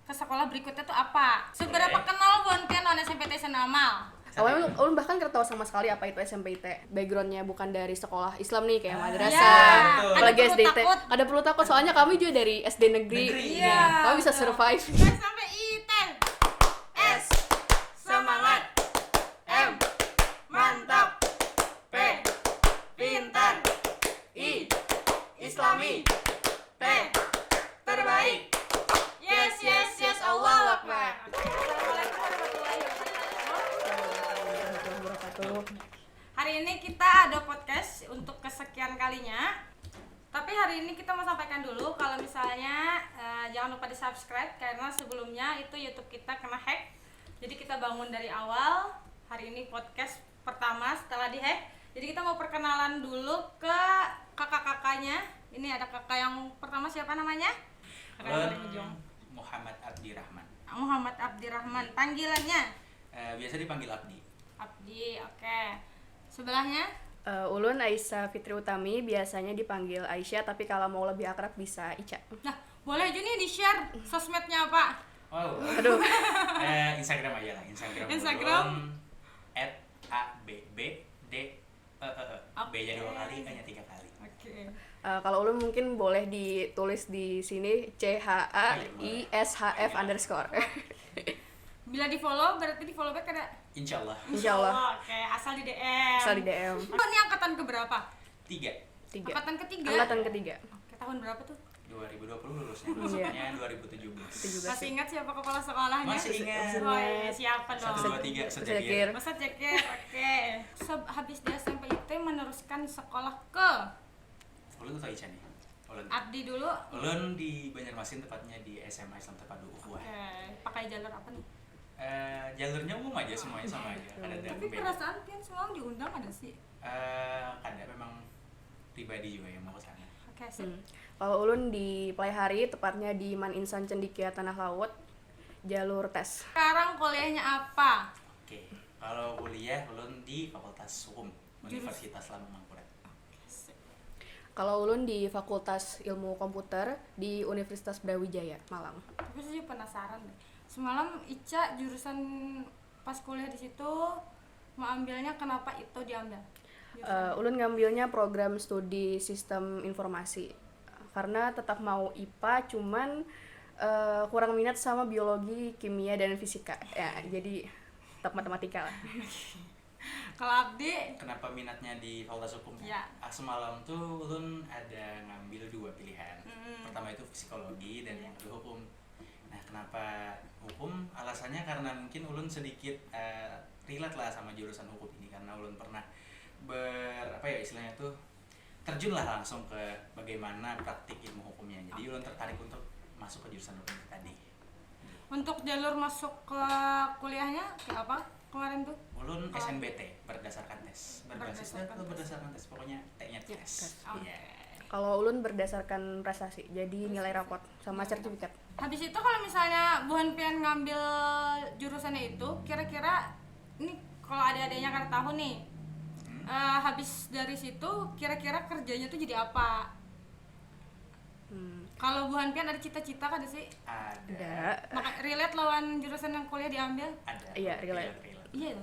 ke sekolah berikutnya tuh apa? Seberapa kenal Bu Hanpian non SMPT Senamal? Awalnya ulun bahkan gak tahu sama sekali apa itu SMPT. Backgroundnya bukan dari sekolah Islam nih kayak madrasah, Iya. apalagi Ada perlu SDT. takut. Ada perlu takut soalnya kami juga dari SD negeri. Iya. Kami bisa survive. Sampai IT. S semangat, M mantap, P pintar, I Islami, T terbaik. Yes, yes, yes, Allahu Akbar. Assalamualaikum warahmatullahi wabarakatuh. Hari ini kita ada podcast untuk kesekian kalinya. Tapi hari ini kita mau sampaikan dulu kalau misalnya jangan lupa di subscribe karena sebelumnya itu YouTube kita kena hack. Jadi kita bangun dari awal. Hari ini podcast pertama setelah di hack. Jadi kita mau perkenalan dulu ke kakak-kakaknya. Ini ada kakak yang pertama, siapa namanya? Kakak yang paling ujung. Muhammad Abdirrahman. Muhammad Abdirrahman. Panggilannya? Biasa dipanggil Abdi. Abdi, oke. Sebelahnya? Ulun Aisyah Fitri Utami, biasanya dipanggil Aisyah, tapi kalau mau lebih akrab bisa Ica. Nah, boleh aja nih di-share sosmednya apa? Wow. Aduh. Instagram aja lah, Instagram. Instagram? @abbd B-nya 2 kali, A-nya 3 kali. Oke. Kalau ulun mungkin boleh ditulis di sini CHAISHF _ Bila di-follow, berarti di-follow back ada? Insyaallah. Insyaallah. Oke, asal di DM. Asal di DM. Ini angkatan keberapa? 3. 3. Angkatan ketiga? Angkatan ketiga. Oke, tahun berapa tuh? 2020 lulusnya. Iya. Masuknya 2017. Masih ingat siapa kepala sekolahnya? Masih ingat. Oh, iya, siapa dong? 1 2 3 Sekir. Sekir. Ustadz Jakir, oke. Habis di SMP IT meneruskan sekolah ke Ulun tuh Aisyah nih. Ulun. Abdi dulu. Ulun di Banjarmasin, tepatnya di SMA Islam Terpadu Ukhuwah. Oke, pakai jalur apa nih? Jalurnya umum aja, semuanya sama aja. Ada Tapi perasaan Pian semua diundang ada sih. ada memang pribadi juga yang mau ke sana. Oke, sip. Kalau ulun di Playhari, tepatnya di Man Insan Cendikia Tanah Laut, jalur tes. Sekarang kuliahnya apa? Oke, kalau kuliah ulun di Fakultas Hukum Universitas Lambung Mangkurat. Kalau ulun di Fakultas Ilmu Komputer di Universitas Brawijaya, Malang. Tapi saya penasaran deh. Semalam Ica jurusan pas kuliah di situ mau ambilnya, kenapa itu diambil? Ulun ngambilnya program studi sistem informasi karena tetap mau IPA, cuman kurang minat sama biologi, kimia, dan fisika. Ya, jadi tetap matematika lah. Kalau Abdi? Kenapa minatnya di Fakultas Hukum? Ya. Semalam tuh ulun ada ngambil 2 pilihan. Pertama itu psikologi dan yang kedua hukum. Nah, kenapa hukum? Alasannya karena mungkin ulun sedikit relate lah sama jurusan hukum ini, karena ulun pernah istilahnya tuh terjun lah langsung ke bagaimana praktik ilmu hukumnya. Jadi ulun tertarik untuk masuk ke jurusan hukum tadi. Untuk jalur masuk ke kuliahnya kayak apa kemarin tuh? Ulun SNBT berdasarkan tes. Berdasarkan tes. Pokoknya T-nya tes. Oke. Iya. Kalau ulun berdasarkan prestasi, jadi nilai raport sama sertifikat. Habis itu kalau misalnya Bu Hanpian ngambil jurusannya itu, kira-kira ini kalau ada-adanya kan tahu nih, habis dari situ kira-kira kerjanya tuh jadi apa? Kalau Bu Hanpian ada cita-cita kan sih? Ada. Maka relate lawan jurusan yang kuliah diambil? Ada. Iya, relate. Iya.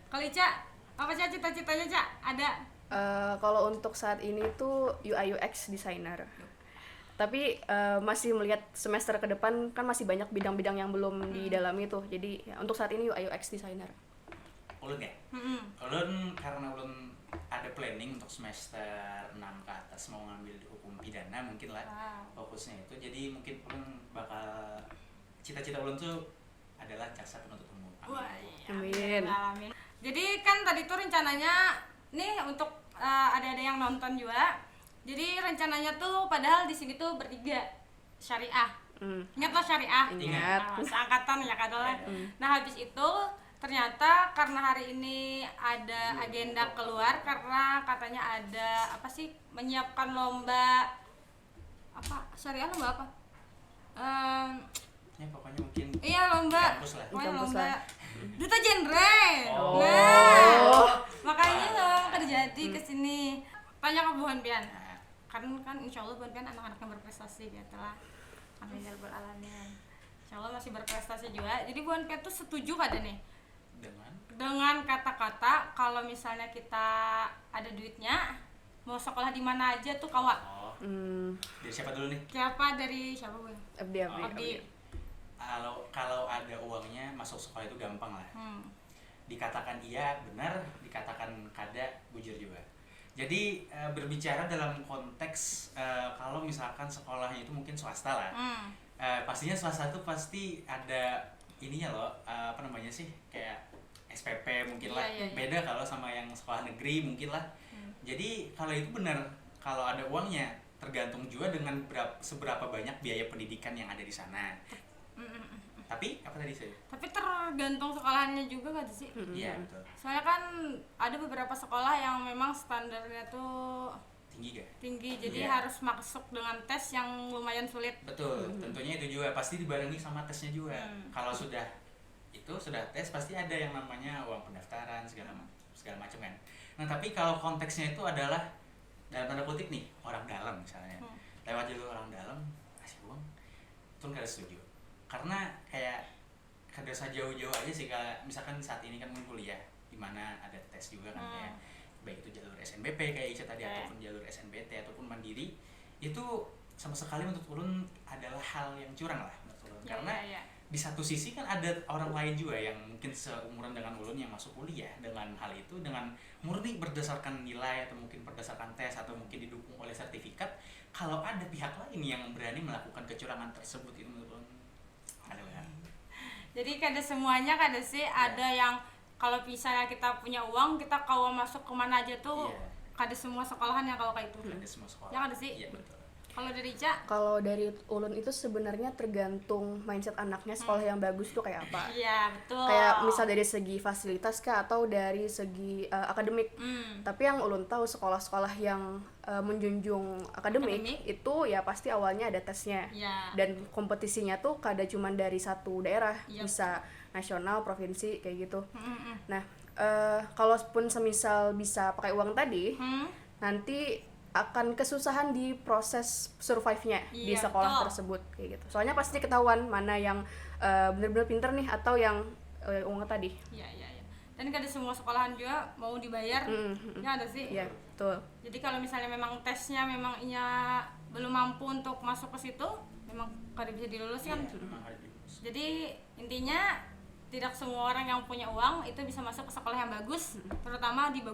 Kalau Ica, apa sih cita-citanya, Cak? Ada? Kalau untuk saat ini tuh UI UX designer. Tapi masih melihat semester ke depan kan masih banyak bidang-bidang yang belum didalami tuh. Jadi ya, untuk saat ini UI UX designer. Ulun ya? Ulun karena ulun ada planning untuk semester 6 ke atas mau ngambil di hukum pidana mungkin lah. Fokusnya itu. Jadi mungkin ulun bakal cita-cita ulun tuh adalah jaksa penuntut umum. Amin. Amin. Jadi kan tadi tuh rencananya nih untuk ada yang nonton juga. Jadi rencananya tuh padahal di sini tuh bertiga syariah. Ingat lo syariah? Ingat. Seangkatan ya kadang. Nah, habis itu ternyata karena hari ini ada agenda keluar karena katanya ada apa sih, menyiapkan lomba apa syariah, lomba apa? Ya pokoknya mungkin Iya, lomba. kampus lah. Pokoknya Kampus lomba lah. duta genre. Oh. Nah, makanya terjadi kesini. Tanya ke Bu Hanpian. Nah, Kan insya Allah Bu Hanpian anak-anak yang berprestasi gitu lah. Amin ya rabbal alamin. Insyaallah masih berprestasi juga. Jadi Bu Anpian tuh setuju kada nih dengan kata-kata kalau misalnya kita ada duitnya mau sekolah di mana aja tuh kawan. Dari siapa dulu nih? Dari siapa Bu? Abdi. Abdi. Kalau ada uangnya masuk sekolah itu gampang lah. Dikatakan iya benar, dikatakan kada bujur juga. Jadi berbicara dalam konteks kalau misalkan sekolahnya itu mungkin swasta lah. Pastinya swasta itu pasti ada ininya loh, apa namanya sih, kayak SPP mungkin lah. Iya. Beda kalau sama yang sekolah negeri mungkin lah. Jadi kalau itu benar, kalau ada uangnya tergantung juga dengan seberapa banyak biaya pendidikan yang ada di sana. Tapi apa tadi saya? Tapi tergantung sekolahannya juga kan sih. Iya betul. Soalnya kan ada beberapa sekolah yang memang standarnya tuh tinggi, jadi Iya. harus masuk dengan tes yang lumayan sulit. Betul, tentunya itu juga pasti dibarengi sama tesnya juga. Kalau sudah tes pasti ada yang namanya uang pendaftaran segala macam kan. Nah tapi kalau konteksnya itu adalah dalam tanda kutip nih orang dalam misalnya, lewat jalur orang dalam kasih uang, itu nggak setuju. Karena kayak kada usah jauh-jauh aja sih, kayak misalkan saat ini kan kuliah di mana ada tes juga kan ya, baik itu jalur SNBP kayak Ica tadi ataupun jalur SNBT ataupun mandiri, itu sama sekali menurut ulun adalah hal yang curang lah menurut ulun. Karena di satu sisi kan ada orang lain juga yang mungkin seumuran dengan ulun yang masuk kuliah dengan hal itu, dengan murni berdasarkan nilai atau mungkin berdasarkan tes atau mungkin didukung oleh sertifikat. Kalau ada pihak lain yang berani melakukan kecurangan tersebut, itu menurut ulun ada ya. Jadi kada semuanya kada sih, ada yang kalau misalnya kita punya uang kita kalau masuk kemana aja tuh kada semua sekolahan yang kalau kayak itu. Ada semua sekolah. Ya kada sih? Iya betul. Kalau dari Ica? Kalau dari ulun itu sebenarnya tergantung mindset anaknya, sekolah yang bagus tuh kayak apa. Iya, betul. Kayak misal dari segi fasilitas kah atau dari segi akademik. Tapi yang ulun tahu sekolah-sekolah yang menjunjung akademik itu ya pasti awalnya ada tesnya. Ya. Dan kompetisinya tuh kada cuman dari satu daerah, bisa nasional, provinsi kayak gitu. Nah, kalaupun semisal bisa pakai uang tadi, nanti akan kesusahan di proses survive-nya di sekolah tersebut kayak gitu. Soalnya pasti ketahuan mana yang benar-benar pinter nih atau yang uangnya tadi. Iya. Dan kada semua sekolahan juga mau dibayar. Ya ada sih. Iya, betul. Jadi kalau misalnya memang tesnya memang inya belum mampu untuk masuk ke situ, memang kada bisa dilulus kan. Jadi intinya tidak semua orang yang punya uang itu bisa masuk ke sekolah yang bagus, terutama di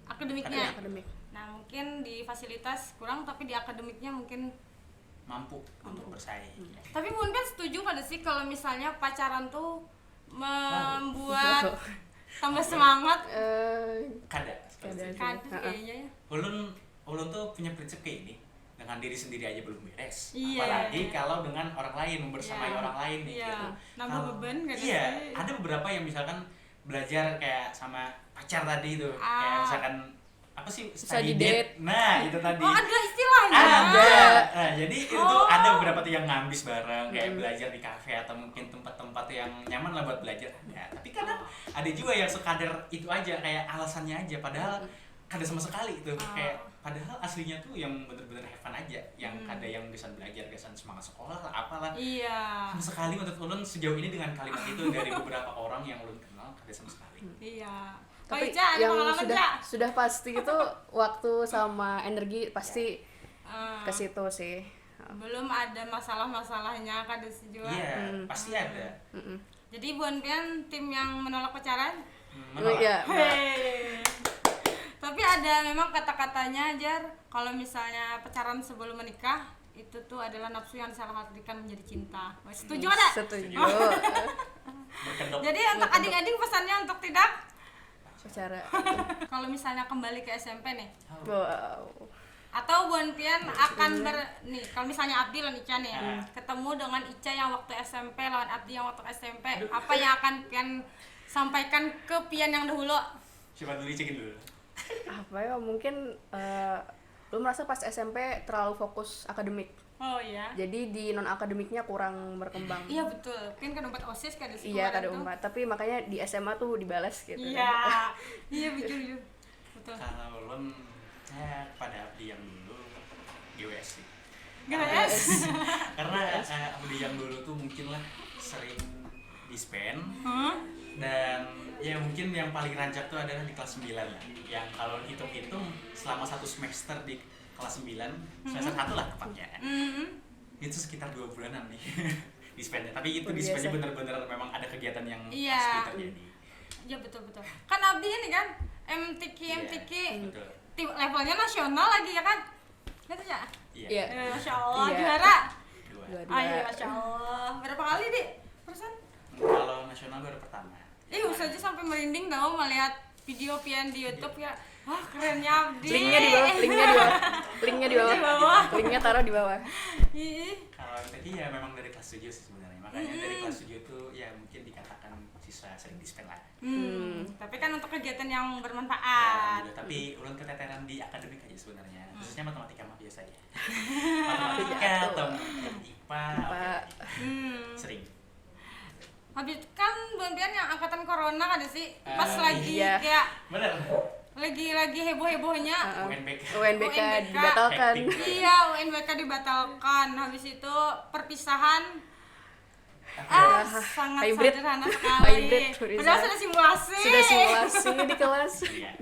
akademiknya. Akademik. Nah, mungkin di fasilitas kurang tapi di akademiknya mungkin mampu untuk bersaing. Tapi mungkin setuju kada sih kalau misalnya pacaran tuh membuat tambah semangat? Kada Kayaknya ya. ulun tuh punya prinsip kayak ini, dengan diri sendiri aja belum beres, Iya. apalagi kalau dengan orang lain, membersamai orang lain nih gitu. Nambah beban kada sih? Iya, ada beberapa yang misalkan belajar kayak sama pacar tadi itu, kayak misalkan apa sih study date. Nah, itu tadi. Oh, ada istilahnya. Ada. Nah, jadi itu ada beberapa tuh yang ngambis bareng, kayak belajar di kafe atau mungkin tempat-tempat yang nyaman lah buat belajar. Ya, tapi kadang ada juga yang sekadar itu aja, kayak alasannya aja, padahal kada sama sekali itu. Kayak padahal aslinya tuh yang bener-bener have fun aja, yang kada yang gesan belajar, gesan semangat sekolah lah, apalah. Iya. Sama sekali menurut ulun sejauh ini dengan kalimat itu dari beberapa orang yang ulun kenal, kada sama sekali. Iya. Tapi Ica, ada yang pengalaman, Ca? sudah pasti itu waktu sama energi pasti ke situ sih. Belum ada masalah-masalahnya kada sih juga. Iya, pasti ada. Jadi Bu Anpian tim yang menolak pacaran? Menolak. Iya. Hei. Tapi ada memang kata-katanya Jar, kalau misalnya pacaran sebelum menikah itu tuh adalah nafsu yang disalahartikan menjadi cinta. Setuju ada? Setuju. Berkedok. Jadi untuk adik-adik pesannya untuk tidak Secara kalau misalnya kembali ke SMP nih, wow. atau Bu Anpian akan nih kalau misalnya Abdi lawan Ica nih ketemu dengan Ica yang waktu SMP lawan Abdi yang waktu SMP, apa yang akan Pian sampaikan ke Pian yang dahulu? Coba dulu cekin dulu. Apa ya, mungkin lu merasa pas SMP terlalu fokus akademik. Oh iya. Jadi di non akademiknya kurang berkembang. Iya betul. Pian kan umpat OSIS kan di sekolah. Iya, kada umpat. Tapi makanya di SMA tuh dibalas gitu. Iya. Iya betul. Betul. Kalau ulun pada Abdi yang dulu GWS sih. GWS. Karena yang dulu tuh mungkin lah sering dispen. Dan ya mungkin yang paling rancak tuh adalah di kelas 9 lah. Yang kalau hitung-hitung selama 1 semester di kelas 9, semester 1 lah tepatnya. Itu sekitar 2 bulanan nih dispennya. Tapi itu dispennya bener-bener memang ada kegiatan yang pasti terjadi. Iya betul. Kan Abdi ini kan MTQ levelnya nasional lagi ya kan? Gitu ya? Iya. Masya Allah, juara. Dua. Iya, Masya Allah. Berapa kali, Di? Persen? Kalau nasional baru pertama. Saja sampai merinding tau melihat video Pian di YouTube ya. Wah, kerennya Abdi. Linknya di bawah. Linknya taruh di bawah. Kalau tadi ya memang dari kelas 7 sih sebenarnya. Makanya dari kelas 7 itu ya mungkin dikatakan siswa sering dispen lah. Tapi kan untuk kegiatan yang Ya, bermanfaat. tapi ulun keteteran di akademik aja sebenarnya. Khususnya matematika mah biasa aja. Matematika atau IPA. Sering. Habis kan Pian yang angkatan corona kan sih pas lagi iya. kayak Bener. lagi heboh-hebohnya. UNBK dibatalkan. Iya, UNBK dibatalkan. Habis itu perpisahan sangat hybrid. sederhana sekali. Hybrid, Padahal sudah simulasi di kelas.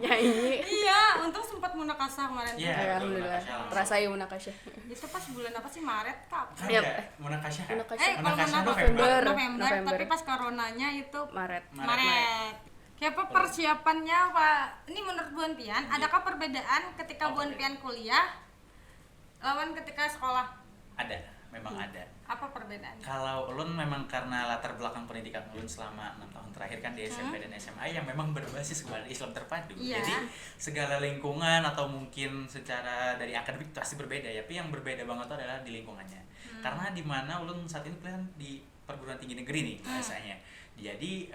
Nyanyi. Iya, untung sempat munakasah kemarin. Iya, betul, Alhamdulillah. Munakasya langsung. Terasai Munakasya. Itu pas bulan apa sih? Maret kapan? Yap. Munakasya. Munakasya. Kalau Munakasya November, November. tapi pas coronanya itu Maret. Maret. Kayak apa persiapannya Pak? Ini menurut Buan Pian, adakah perbedaan ketika Buan Pian kuliah lawan ketika sekolah? Ada, memang ada. Apa perbedaannya? Kalau ulun memang karena latar belakang pendidikan ulun selama 6 tahun terakhir kan di SMP dan SMA yang memang berbasis kepada Islam terpadu. Iya. Jadi segala lingkungan atau mungkin secara dari akademik pasti berbeda ya, tapi yang berbeda banget itu adalah di lingkungannya. Karena di mana ulun saat ini kuliah di perguruan tinggi negeri nih biasanya. Jadi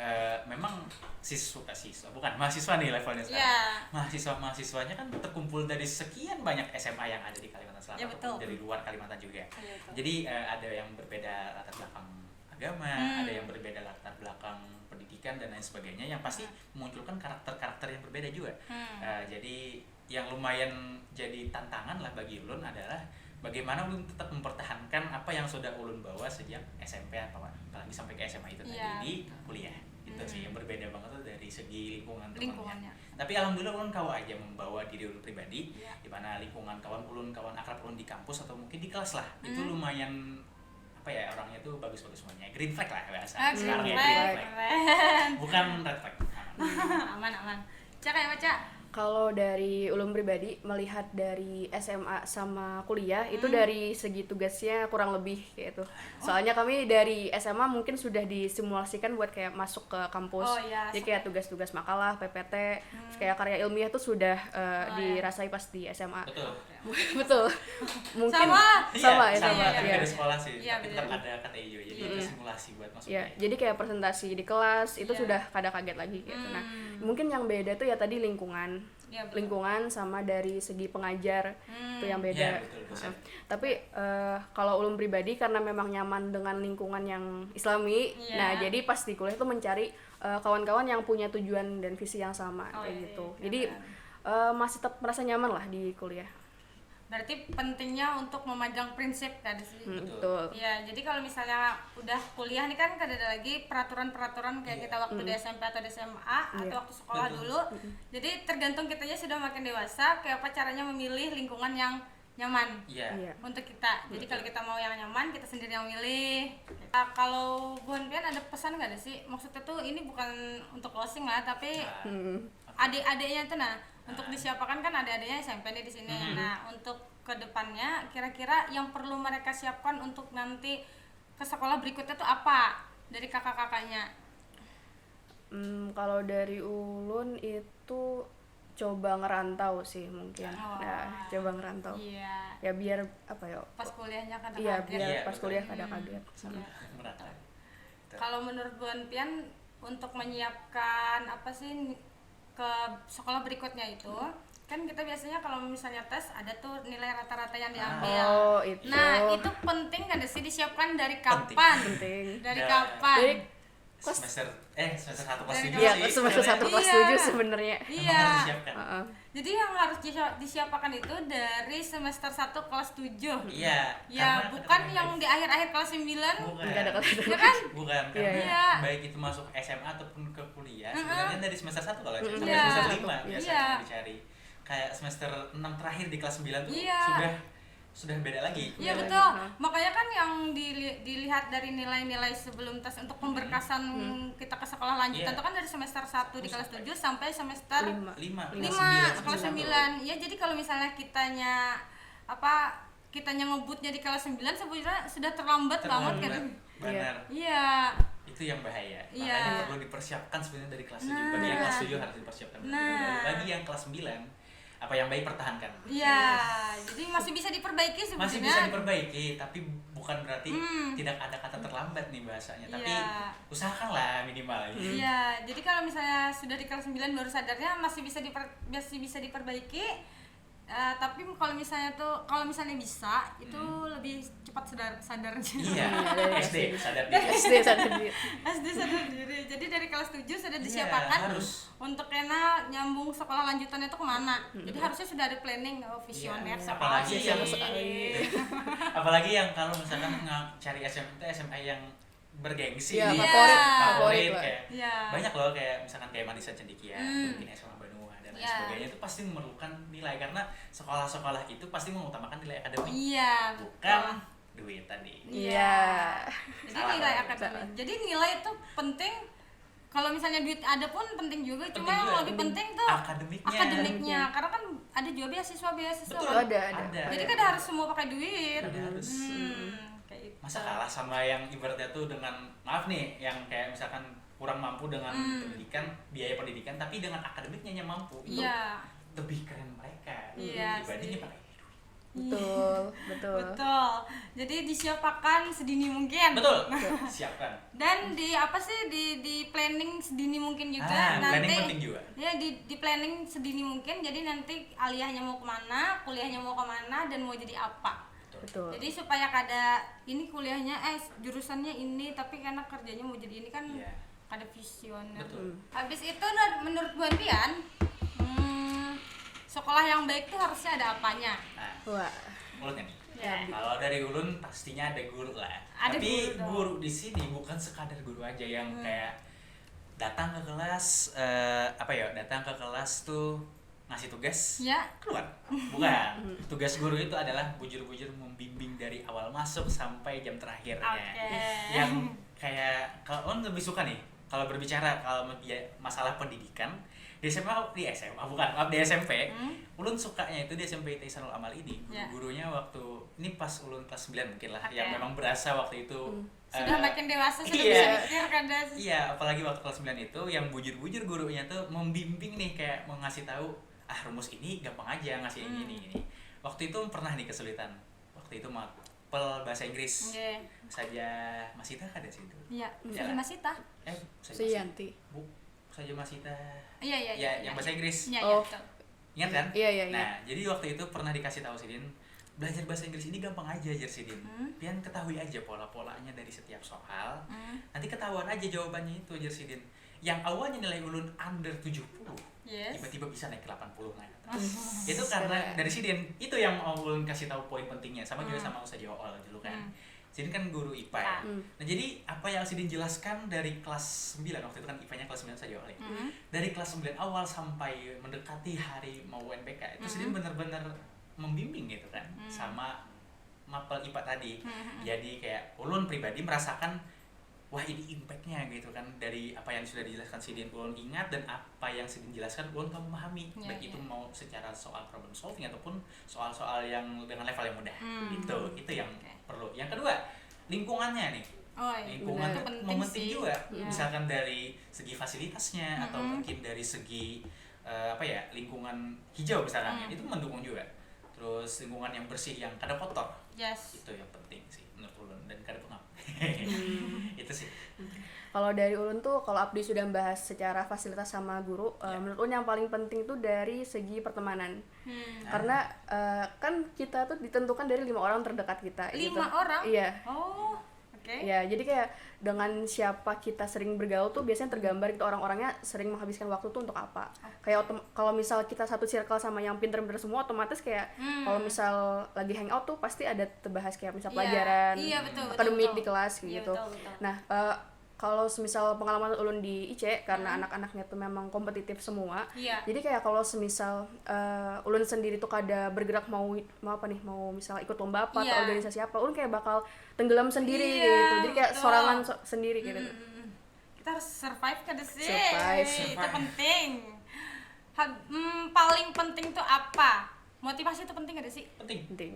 memang mahasiswa nih levelnya sekarang. Mahasiswanya kan terkumpul dari sekian banyak SMA yang ada di Kalimantan Selatan Ya, betul. ataupun dari luar Kalimantan juga. Iya, betul. Jadi ada yang berbeda latar belakang agama, ada yang berbeda latar belakang pendidikan dan lain sebagainya yang pasti memunculkan karakter-karakter yang berbeda juga. Jadi yang lumayan jadi tantangan lah bagi ulun adalah bagaimana ulun tetap mempertahankan apa yang sudah ulun bawa sejak SMP atau apalagi sampai ke SMA itu tadi di kuliah. Itu sih yang berbeda banget tuh dari segi lingkungannya. Tapi alhamdulillah ulun kawa aja membawa diri ulun pribadi di mana lingkungan kawan akrab ulun di kampus atau mungkin di kelas lah. Itu lumayan orangnya tuh bagus-bagus semuanya. Green flag lah bahasa. Sekarang ya green flag. Bukan red flag. Aman. Cak ya, Cak. Kalau dari ulum pribadi melihat dari SMA sama kuliah itu dari segi tugasnya kurang lebih kayak itu. Soalnya kami dari SMA mungkin sudah disimulasikan buat kayak masuk ke kampus. Jadi kayak tugas-tugas makalah, PPT, kayak karya ilmiah tuh sudah dirasai pas di SMA. Betul. Mungkin sama. Tapi dari sekolah sih, tapi tetap ada kata hijau jadi ada simulasi buat masuk. Ya, jadi kayak presentasi di kelas itu sudah kada kaget lagi gitu. Nah, mungkin yang beda tuh ya tadi lingkungan. Lingkungan sama dari segi pengajar itu yang beda. Betul. Tapi kalau ulum pribadi karena memang nyaman dengan lingkungan yang Islami, nah jadi pas di kuliah tuh mencari kawan-kawan yang punya tujuan dan visi yang sama kayak gitu. Jadi masih tetap merasa nyaman lah di kuliah. Berarti pentingnya untuk memegang prinsip kan sih. Betul. Ya, jadi kalau misalnya udah kuliah nih kan ada lagi peraturan-peraturan kayak kita waktu di SMP atau di SMA atau waktu sekolah dulu. Jadi tergantung kitanya sudah makin dewasa kayak apa caranya memilih lingkungan yang nyaman untuk kita. Jadi kalau kita mau yang nyaman, kita sendiri yang milih. Kalau Buan Pian ada pesan nggak sih? Maksudnya tuh ini bukan untuk closing lah, tapi adik-adiknya tuh untuk disiapkan kan adik-adiknya SMP nih di sini. Nah, untuk kedepannya kira-kira yang perlu mereka siapkan untuk nanti ke sekolah berikutnya tuh apa dari kakak-kakaknya? Kalau dari ulun itu coba ngerantau sih mungkin. Nah, coba ngerantau. Iya. Ya biar apa ya? Pas kuliahnya kan Iya, biar pas kuliah kada kaget. Kalau menurut Buan Pian untuk menyiapkan apa sih ke sekolah berikutnya itu kan kita biasanya kalau misalnya tes ada tuh nilai rata-rata yang diambil. Itu. Nah, itu penting kan sih disiapkan dari kapan? Penting. Dari kapan? Jadi semester 1 kelas 7 Iya, sih. semester 1 kelas Iya. 7 sebenarnya. Emang Iya. harus disiapkan. Heeh. Jadi yang harus disiapkan itu dari semester 1 kelas 7. Iya. Ya, karena bukan ketika yang di akhir-akhir kelas 9. bukan. Enggak ada kelas. Ya kan? Bukan, Iya, karena iya. baik itu masuk SMA ataupun ke kuliah, sebenarnya dari semester 1 kalau sampai Iya. semester 5 biasanya Iya. dicari. Kayak semester 6 terakhir di kelas 9 tuh Iya. sudah beda lagi. Iya Iya, betul. lagi. Makanya kan yang dilihat dari nilai-nilai sebelum tes untuk pemberkasan kita ke sekolah lanjutan Iya. itu kan dari semester 1 di kelas 7 sampai semester 5. 5 kelas 9. Ya jadi kalau misalnya kitanya ngebutnya di kelas 9 sebenarnya sudah terlambat banget kan. Benar. Iya. Itu yang bahaya. Iya. Makanya perlu dipersiapkan sebenarnya dari kelas 7. Nah. Bagi yang kelas 7 harus dipersiapkan. Nah. Bagi yang kelas 9 apa yang baik pertahankan. Iya. Jadi masih bisa diperbaiki sebenarnya. Masih bisa diperbaiki, tapi bukan berarti Hmm. tidak ada kata terlambat nih bahasanya. Tapi Iya. usahakanlah minimal. Iya, jadi kalau misalnya sudah di kelas 9 baru sadarnya masih bisa diperbaiki. Tapi kalau misalnya bisa itu lebih cepat sadarnya. Iya. dari SD sadar diri. SD sadar diri. SD sadar diri. Jadi dari kelas 7 sudah Iya, disiapkan harus. untuk kena nyambung sekolah lanjutannya itu kemana. Jadi harusnya sudah ada planning visioner Iya, sekali. apalagi Siapa sekali. Apalagi yang kalau misalkan cari SMA yang bergengsi, Iya, nih, favorit lah. kayak Iya. banyak loh kayak misalkan kayak Madisa Cendikia, mungkin SMA Banua dan lain Iya. sebagainya itu pasti memerlukan nilai karena sekolah-sekolah itu pasti mengutamakan nilai akademik, Iya, bukan betul. duit tadi. Iya. Jadi Salah nilai kalau akademik. Jadi nilai itu penting. Kalau misalnya duit ada pun penting juga, Penting cuma yang juga, lebih penting penting tuh akademiknya. akademiknya. Karena kan ada juga beasiswa Betul. kan. Ada. Jadi kan harus semua pakai duit. Ada harus. Kayak gitu. Masa kalah sama yang ibaratnya tuh dengan maaf nih yang kayak misalkan kurang mampu dengan pendidikan, biaya pendidikan tapi dengan akademiknya yang mampu itu Iya. lebih keren mereka Iya dibandingin sih. pakai duit. Betul. Betul. Jadi disiapkan sedini mungkin. Betul. Siapkan. Dan di planning sedini mungkin juga Planning nanti. penting juga. Ya di planning sedini mungkin. Jadi nanti aliyahnya mau kemana, kuliahnya mau kemana, dan mau jadi apa. Betul. Jadi supaya kada ini kuliahnya jurusannya ini tapi karena kerjanya mau jadi ini kan Iya. ada visioner. Betul. Habis itu menurut Bu Andian, sekolah yang baik tuh harusnya ada apanya? Nah, Wah. Ulun nih. Ya. Kalau dari Ulun pastinya ada guru lah. Ada Tapi guru dong. guru di sini bukan sekadar guru aja yang kayak datang ke kelas datang ke kelas tuh ngasih tugas Ya. keluar. Bukan. Tugas guru itu adalah bujur-bujur membimbing dari awal masuk sampai jam terakhirnya. Oke. Yang kayak kalau Ulun lebih suka nih kalau berbicara kalau masalah pendidikan di SMP, Ulun sukanya itu di SMP Ihsanul Amal ini. Ya. Gurunya waktu ini pas Ulun kelas 9 mungkin lah Oke. yang memang berasa waktu itu Sudah makin dewasa sudah iya. bisa mikir kada. Iya, apalagi waktu kelas 9 itu yang bujur-bujur gurunya tuh membimbing nih kayak mau ngasih tahu rumus ini gampang aja ngasih ini. Waktu itu pernah nih kesulitan. Waktu itu mapel bahasa Inggris. Oke. Saja Masita ada sih itu. Iya, Ya. Mas Sita. Saja Suyanti. Bu, Saja Masita. Iya. Ya, yang bahasa Inggris. Iya, Oh. betul. Ingat kan? Iya. Nah, jadi waktu itu pernah dikasih tahu Sidin, belajar bahasa Inggris ini gampang aja Sidin. Pian ketahui aja pola-polanya dari setiap soal. Nanti ketahuan aja jawabannya itu Sidin. Yang awalnya nilai Ulun under 70, Yes. tiba-tiba bisa naik ke 80 naik ke atas. Itu karena dari Sidin. Itu yang mau Ulun kasih tahu poin pentingnya. Sama juga sama Ustaz Joel dulu kan. Sidin kan guru IPA ya. Nah, jadi apa yang Sidin jelaskan dari kelas 9 waktu itu kan IPA-nya kelas 9 saja oleh. Dari kelas 9 awal sampai mendekati hari mau UNBK itu Sidin benar-benar membimbing gitu kan sama mapel IPA tadi. Jadi kayak Ulun pribadi merasakan wah ini impact-nya gitu kan dari apa yang sudah dijelaskan Sidin Ulun ingat dan apa yang Sidin jelaskan Ulun kamu memahami baik itu mau secara soal problem solving ataupun soal-soal yang dengan level yang mudah itu yang perlu. Yang kedua lingkungannya nih lingkungan itu itu penting penting sih. juga Ya. misalkan dari segi fasilitasnya atau mungkin dari segi lingkungan hijau misalkan itu mendukung juga. Terus lingkungan yang bersih yang kada kotor Yes. itu yang penting sih menurut Ulun dan kada pengap. Itu sih. Kalau dari Ulun tuh, kalau Abdi sudah membahas secara fasilitas sama guru, menurut Ulun yang paling penting tuh dari segi pertemanan. Karena kan kita tuh ditentukan dari 5 orang terdekat kita. 5 gitu. orang? Iya. Oh. Oke. Ya, jadi kayak dengan siapa kita sering bergaul tuh biasanya tergambar gitu orang-orangnya sering menghabiskan waktu tuh untuk apa. Kayak kalau misal kita satu circle sama yang pinter-pinter semua, otomatis kayak kalau misal lagi hangout tuh pasti ada terbahas kayak misal Iya. pelajaran, Iya, betul, akademik betul. di kelas Iya, gitu. betul, betul. Nah, kalau semisal pengalaman ulun di IC karena anak-anaknya tuh memang kompetitif semua. Iya. Jadi kayak kalau semisal ulun sendiri tuh kada bergerak mau apa nih, mau misal ikut lomba apa Iya. atau organisasi apa, ulun kayak bakal tenggelam sendiri Iya, gitu. Jadi kayak betul. sorangan sendiri gitu. Kita harus survive kan sih. Survive. Itu penting. Paling penting tuh apa? Motivasi itu penting gak sih? Penting. Penting.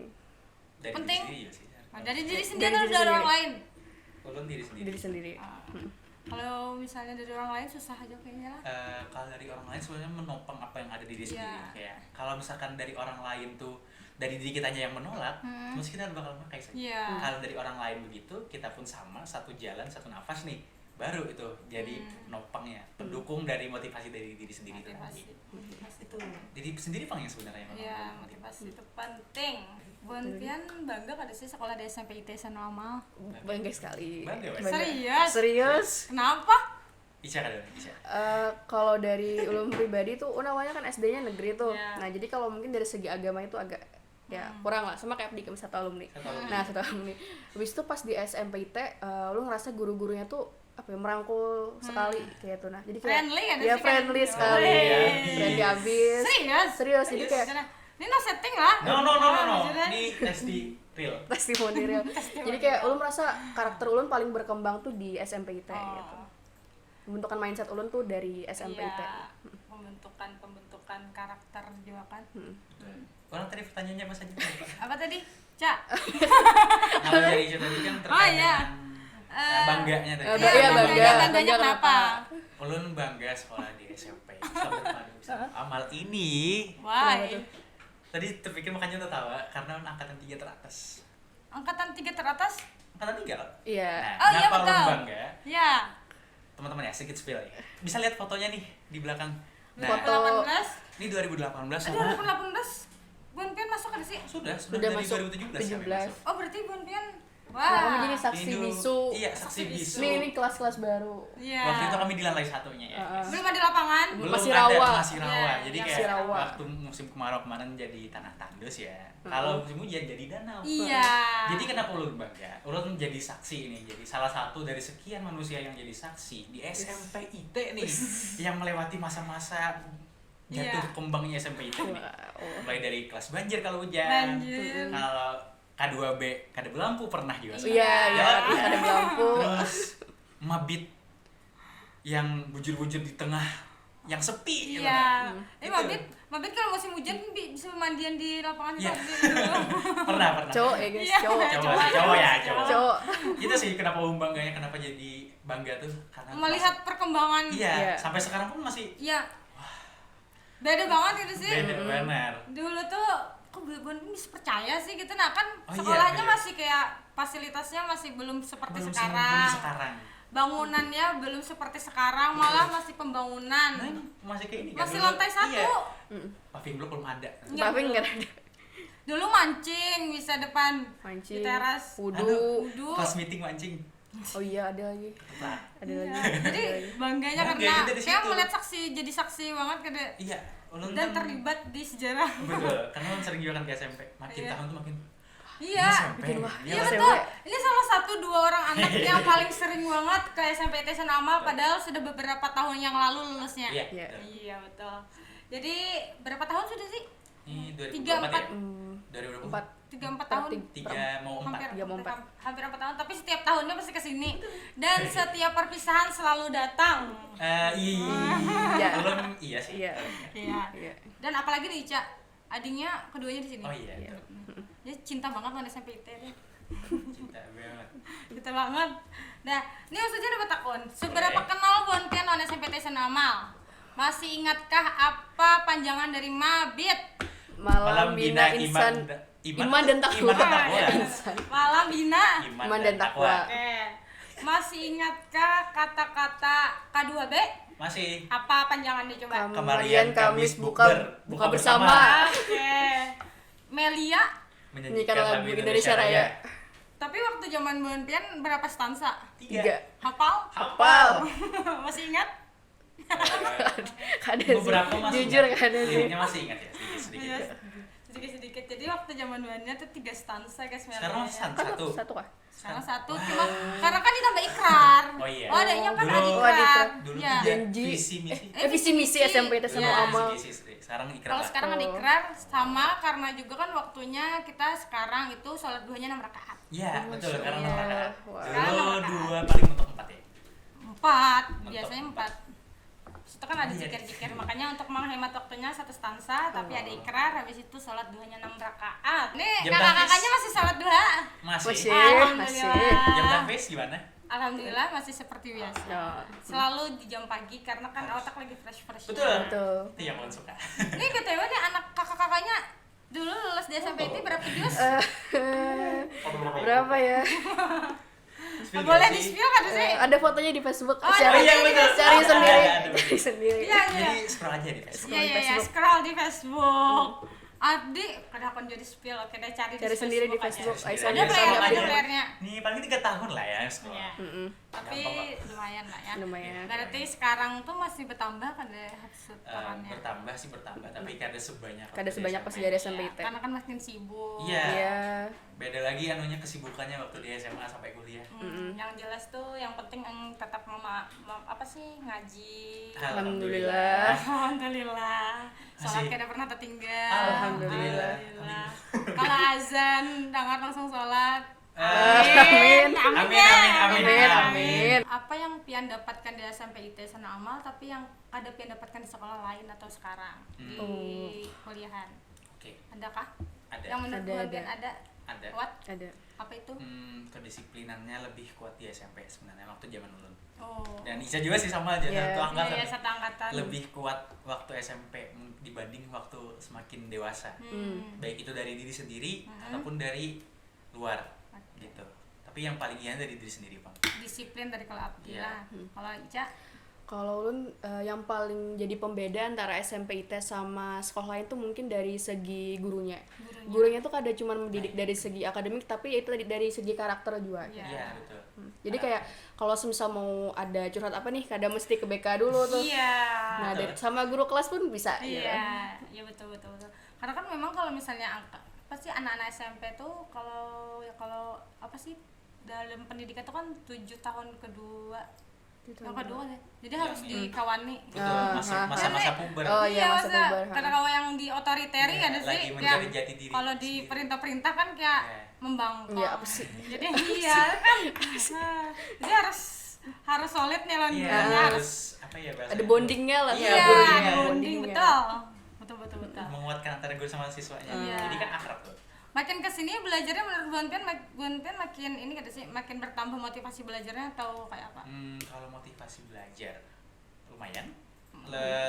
Dari Penting. diri sendiri ya sih. Nah, dari diri Dari sendiri atau diri dari orang sendiri. lain? Ulun diri sendiri. Diri sendiri. Kalau misalnya dari orang lain susah aja kayaknya lah. Kalau dari orang lain sebenarnya menopang apa yang ada di diri Iya. sendiri. Kayak kalau misalkan dari orang lain tuh dari diri kitanya yang menolak, terus kita bakal pakai saja. Iya. Kalau dari orang lain begitu, kita pun sama, satu jalan, satu nafas nih, baru itu jadi nopangnya, pendukung dari motivasi dari diri sendiri itu Motivasi. tadi. Motivasi Itu diri sendiri pang yang sebenarnya yang Iya, motivasi itu penting. Bun Pian bangga kada sih sekolah di SMP ITS normal? Bangga sekali. Bangga, Mas. Serius? Serius. Kenapa? Ica kan Ica. Kalau dari ulun pribadi tuh, namanya kan SD-nya negeri tuh. Iya. Nah, jadi kalau mungkin dari segi agama itu agak ya kurang lah, sama kayak di satu alumni. Satu alumni. Nah, satu alumni. Habis itu pas di SMPIT, lu ngerasa guru-gurunya tuh apa ya, merangkul sekali kayak tuh. Nah, jadi kayak Friendly kan ya sih, friendly kan? sekali. Friendly Friendly abis. Serius? Jadi kayak Ini no setting lah. No. Maksudnya. Ini SD real. testimoni real. Jadi kayak ulun merasa karakter ulun paling berkembang tuh di SMPIT gitu. Pembentukan mindset ulun tuh dari SMPIT. Iya, pembentukan karakter juga kan. Orang tadi pertanyaannya apa saja? Apa tadi? Cak. Kalau dari Ica tadi kan terkait Oh, iya. dengan bangganya tadi. Iya, iya, bangga. Bangganya Bangga kenapa? Ulun bangga sekolah di SMP. Sampai berpadu sama amal ini. Why? Tadi terpikir makanya tertawa karena angkatan 3 teratas. Angkatan 3 teratas? Angkatan 3 loh. Iya. Nah, Oh, iya, kenapa ulun betul. bangga? Ya. Teman-teman ya, sedikit spill ya. Bisa lihat fotonya nih di belakang. Nah, Foto. 2018? ini 2018 Aduh, sama 2018. Bun Pian masuk ada sih? sudah Sudah dari masuk 2017 kami 17. masuk. Oh, berarti Bun Pian. Nah, Wah. kami jadi saksi Ini dulu- bisu. Iya, saksi bisu. Ini kelas-kelas baru. Iya. Waktu itu kami di lantai satunya ya. guys. Belum ada lapangan. Belum Masih ada, rawa. masih rawa. Iya, Jadi masih kayak rawa. waktu musim kemarau kemarin jadi tanah tandus ya. Kalau musim hujan jadi danau. Iya. Jadi kenapa ulun bangga? Ulun jadi saksi ini, jadi salah satu dari sekian manusia yang jadi saksi di SMP IT nih, yang melewati masa-masa jatuh Iya. kembangnya SMP IT nih. Wow. Mulai dari kelas banjir kalau hujan, Banjir. kalau K2B kada lampu pernah juga. Iya, iya, Ya. ada lampu. Terus mabit yang bujur-bujur di tengah yang sepi gitu. Iya. Itu. Mabit kalau musim hujan bisa mandian di lapangan Iya. itu. Pernah. Cowok ya guys, Iya. cowok. Cowok ya, cowok. Cowok. Itu sih kenapa bangganya, kenapa jadi bangga tuh karena Melihat perkembangan. iya, Iya. sampai sekarang pun masih Iya. Beda banget gitu sih. benar. Dulu tuh kok Bun bisa percaya sih gitu, nah kan Oh iya, sekolahnya bener. masih kayak fasilitasnya masih belum seperti Belum sekarang. sekarang. Bangunannya belum seperti sekarang, malah masih pembangunan. Nah, ini masih kayak ini kan. Masih Dulu- lantai 1. Iya, paving block belum ada. Iya, Tapi dulu. nggak ada. Dulu mancing bisa depan Mancing, di teras. wudu. Wudu. Kelas meeting mancing. Oh iya, ada lagi. Nah, Ada Iya. lagi. Jadi bangganya Bangga karena kita di kayak situ. melihat jadi saksi banget kada iya, ulun dan kan- terlibat di sejarah. betul, karena ulun sering juga kan ke SMP. Makin Iya. tahun tuh makin Iya. SMP. Bikin wah. Iya SMP. betul. Ini salah satu 2 orang anak yang paling sering banget ke SMP ITS Amal padahal sudah beberapa tahun yang lalu lulusnya. Iya. Iya. betul. Iya betul. Jadi berapa tahun sudah sih? Ini 3, 2024 ya? 4 3-4 tahun. 3 mau 4. Hampir, Tiga mau empat. hampir 4 tahun, tapi setiap tahunnya pasti kesini dan setiap perpisahan selalu datang. Iya. Belum iya sih. Iya. Iya. Iya. Dan apalagi nih Ica, adiknya keduanya di sini. Oh iya. Iya. betul. Dia cinta banget sama SMP IT deh. Cinta banget. Cinta banget. Nah, ini maksudnya dapat takon. Seberapa Boleh. kenal Bon Pian non SMP ITS Amal? Masih ingatkah apa panjangan dari Mabit? Malam bina insan iman dan takwa. Iman dan takwa. Insan. Malam bina. Iman dan takwa. Oke. Masih ingatkah kata-kata K2B? Masih. Apa panjangannya coba? Kemarian Kamis buka bersama. Oke. Melia? Nyanyikan lagu Indonesia Raya. Tapi waktu zaman Buan Pian berapa stansa? 3. Hafal? Hafal. Masih ingat? Kada sih. Beberapa masih Jujur ingat. kada sih. Liriknya masih ingat ya, sedikit-sedikit. Iya, sedikit-sedikit. Jadi waktu zaman Buannya tuh 3 stansa guys. Sekarang masih satu. Satu kah? Sekarang 1, cuma karena kan ditambah ikrar. Oh iya. Oh adanya kan ada Dulu- ikrar. Dulu Ya. tuh Janji. visi misi. Visi misi SMP itu sama Iya. amal. Sekarang ikrar. Kalau lah. sekarang ada ikrar sama karena juga kan waktunya kita sekarang itu sholat duhanya 6 rakaat. Iya, betul. Sekarang Iya. 6 rakaat. Wah. Sekarang Dulu 6 rakaat. 2 paling mentok 4 ya. 4, Mentok biasanya 4. 4. Itu kan ada Iya. zikir-zikir, makanya untuk menghemat waktunya 1 stansa, tapi ada ikrar, habis itu sholat duhanya 6 rakaat. Nih, Jam kakak-kakaknya masih sholat duha. Masih. Masih. Alhamdulillah. Jam tahfiz gimana? Alhamdulillah masih seperti biasa. Oh. Selalu di jam pagi karena kan otak lagi fresh-fresh. Betul. Betul. Itu yang paling suka. Ini BTW nih anak kakak-kakaknya dulu lulus di SMP itu berapa juz? Berapa ya? Spill Boleh gak di sih? spill kan sih? Ada fotonya di Facebook. Oh, Cari, iya, betul. cari Ada, sendiri. ada. Cari sendiri. Iya, iya. Jadi scroll aja di Facebook. Iya, iya, iya, Facebook. scroll di Facebook. Adik, kenapa jadi spill? Oke deh, cari Sendiri di aja. Facebook. Cari Aisyah sendiri. Ada Iya, player, scroll ada aja. playernya. Nih paling 3 tahun lah ya scroll. Iya. Tapi Gampang kok. lumayan lah ya. Lumayan. Berarti sekarang tuh masih bertambah kan deh setorannya. Bertambah sih bertambah, tapi kada sebanyak Kada waktu di sebanyak pas dari SMP Iya, IT. karena kan makin sibuk. Iya. Iya. Beda lagi anunya kesibukannya waktu di SMA sampai kuliah. Yang jelas tuh yang penting yang tetap apa sih ngaji. Alhamdulillah. Alhamdulillah. Sholat Masih- kada pernah tertinggal. Alhamdulillah. Alhamdulillah. Kalau azan dengar langsung sholat. Amin. Amin, ya. amin, amin, amin. Apa yang Pian dapatkan di SMP IT Sana Amal tapi yang ada Pian dapatkan di sekolah lain atau sekarang di kuliahan? Oke, Adakah? ada. Yang menurut Ada, Buan ada. Pian ada? Ada. What? Ada. Apa itu? Kedisiplinannya lebih kuat di SMP sebenarnya waktu zaman ulun. Oh. Dan Isa juga sih sama aja Iya. satu angkatan. Iya, satu angkatan. Lebih kuat waktu SMP dibanding waktu semakin dewasa. Baik itu dari diri sendiri ataupun dari luar gitu. Tapi yang paling iya dari diri sendiri, Bang. Disiplin dari kalau Abdi Iya. lah. Kalau Ica, Kalau ulun yang paling jadi pembeda antara SMP IT sama sekolah lain tuh mungkin dari segi gurunya. Gurunya tuh kada cuma mendidik dari segi akademik tapi itu dari segi karakter juga. Iya. Iya, betul. Jadi kayak kalau semisal mau ada curhat apa nih, kada mesti ke BK dulu tuh. iya. Nah, sama guru kelas pun bisa. Iya, iya betul. Karena kan memang kalau misalnya apa sih anak-anak SMP tuh kalau apa sih dalam pendidikan tuh kan 7 tahun kedua. Yang kedua deh. Jadi harus dikawani. Betul, masa-masa puber. Oh iya, masa puber. Karena kalau yang di otoriteri Iya, ada lagi sih mencari kayak jati diri kalau di sendiri. perintah-perintah kan kayak Iya. membangkang. Iya, apa sih? Jadi iya kan. Nah, jadi harus solid nih lan. Iya, harus apa ya bahasa? Ada bondingnya lah. Iya, sama gurunya. ada bonding betul. Betul. Menguatkan antara guru sama siswanya. Iya. Jadi kan akrab tuh. Makin kesini belajarnya menurut Buan Pian makin ini kada sih makin bertambah motivasi belajarnya atau kayak apa? Kalau motivasi belajar lumayan.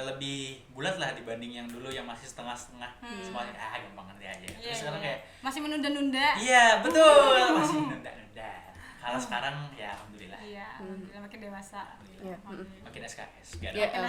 Lebih bulat lah dibanding yang dulu yang masih setengah-setengah. Semuanya gampang ngerti aja. Terus sekarang kayak masih menunda-nunda. iya, betul. Masih nunda-nunda. Kalau sekarang ya alhamdulillah. Iya, alhamdulillah makin dewasa. Iya. Alhamdulillah. Makin SKS. Gak Iya, ada.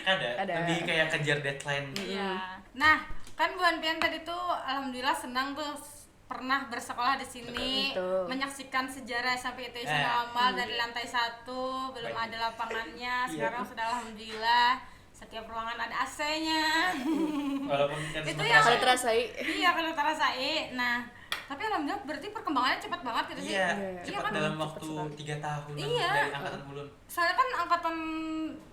ada. Ada. Lebih kayak kejar deadline. Iya. Nah, kan Buan Pian tadi tuh alhamdulillah senang tuh pernah bersekolah di sini, Betul. menyaksikan sejarah sampai itu Amal dari lantai 1 belum Baik. ada lapangannya, sekarang sudah alhamdulillah setiap ruangan ada AC-nya. Walaupun kan Itu sempat yang- Kalau terasa. terasai. Iya kalau terasai. Nah, tapi alhamdulillah berarti perkembangannya cepat banget gitu sih. Iya, Iya, cepat kan? dalam Cepat waktu sekali. 3 tahun Iya. dari angkatan ulun. Soalnya kan angkatan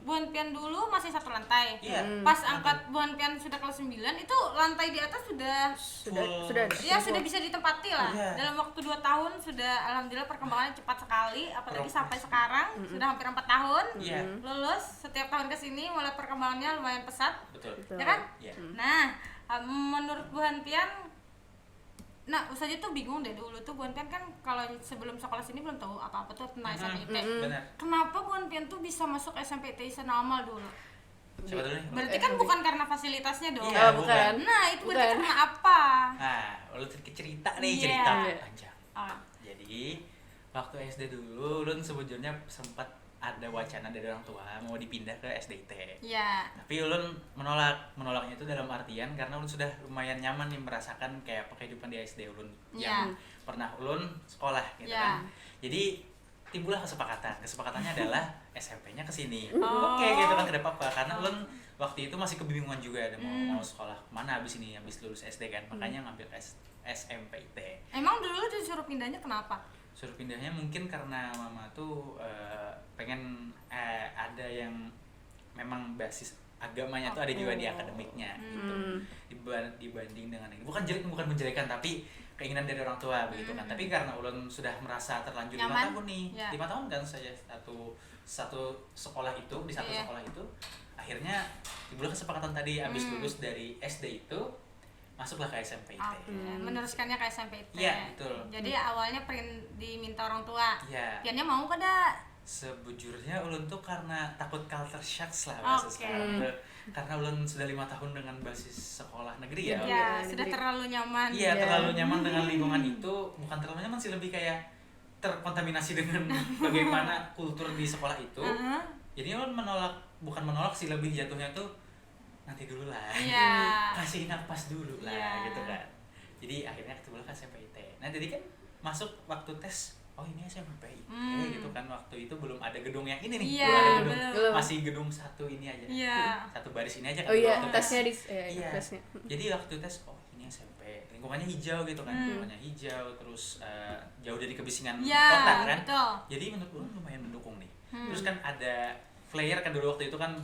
Buan Pian dulu masih 1 lantai. Iya. Pas angkat Buan Pian sudah kelas 9 itu lantai di atas sudah Sudah ada. ya sudah bisa ditempati lah. Iya. Dalam waktu 2 tahun sudah alhamdulillah perkembangannya cepat sekali, apalagi Progres. sampai sekarang sudah hampir 4 tahun. Iya. Lulus setiap tahun ke sini mulai perkembangannya lumayan pesat, Betul. ya kan? Iya. Nah, menurut Buan Pian Ustazah tuh bingung deh dulu tuh Buan Pian kan kalau sebelum sekolah sini belum tahu apa-apa tuh tentang SMP IT. Benar. Kenapa Buan Pian tuh bisa masuk SMP IT Sana Amal dulu? Siapa dulu nih? Berarti kan bukan karena fasilitasnya dong. Iya, bukan. Nah, itu berarti Bukan. karena apa? Nah, ulun sedikit cerita nih, Iya. cerita panjang. Ah, Jadi, waktu SD dulu ulun sebujurnya sempat ada wacana dari orang tua mau dipindah ke SDIT. Iya. Tapi ulun menolaknya itu dalam artian karena ulun sudah lumayan nyaman nih merasakan kayak kehidupan di SD ulun yang pernah ulun sekolah gitu kan. Jadi timbullah kesepakatannya adalah SMP-nya ke sini. Oke gitu kan, tidak apa-apa karena ulun waktu itu masih kebingungan juga ada mau sekolah mana habis lulus SD kan, makanya ngambil SMPIT. Emang dulu disuruh pindahnya kenapa? Suruh pindahnya mungkin karena mama tuh pengen ada yang memang basis agamanya tuh ada juga di akademiknya gitu. Dibanding dengan ini. Bukan menjelekan tapi keinginan dari orang tua begitu kan. Tapi karena ulun sudah merasa terlanjur 5 tahun nih. 5 tahun kan saja satu sekolah itu di satu sekolah itu. Akhirnya timbul kesepakatan tadi habis lulus dari SD itu masuklah ke SMPIT. Meneruskannya ke SMPIT. Iya, betul. Jadi awalnya diminta orang tua. Iya. Piannya mau kada? Sebujurnya ulun tuh karena takut culture shocks lah bahasa sekarang. Karena ulun sudah 5 tahun dengan basis sekolah negeri ya. Iya, sudah terlalu nyaman. Iya, terlalu nyaman dengan lingkungan itu. Bukan terlalu nyaman sih, lebih kayak terkontaminasi dengan bagaimana kultur di sekolah itu. Jadi ulun bukan menolak sih, lebih jatuhnya tuh nanti dulu lah. Kasih napas dulu lah gitu kan. Jadi akhirnya ketemu kan SMPIT. Nah, jadi kan masuk waktu tes, oh ini SMPIT gitu kan. Waktu itu belum ada gedung yang ini nih. Belum ada gedung. Masih gedung satu ini aja. Satu baris ini aja kan. Tesnya tesnya. Jadi waktu tes, oh ini SMP. Lingkungannya hijau gitu kan. Lingkungannya hijau, terus jauh dari kebisingan kota kan. Betul. Jadi menurut gue lumayan mendukung nih. Terus kan ada flyer kan dulu waktu itu kan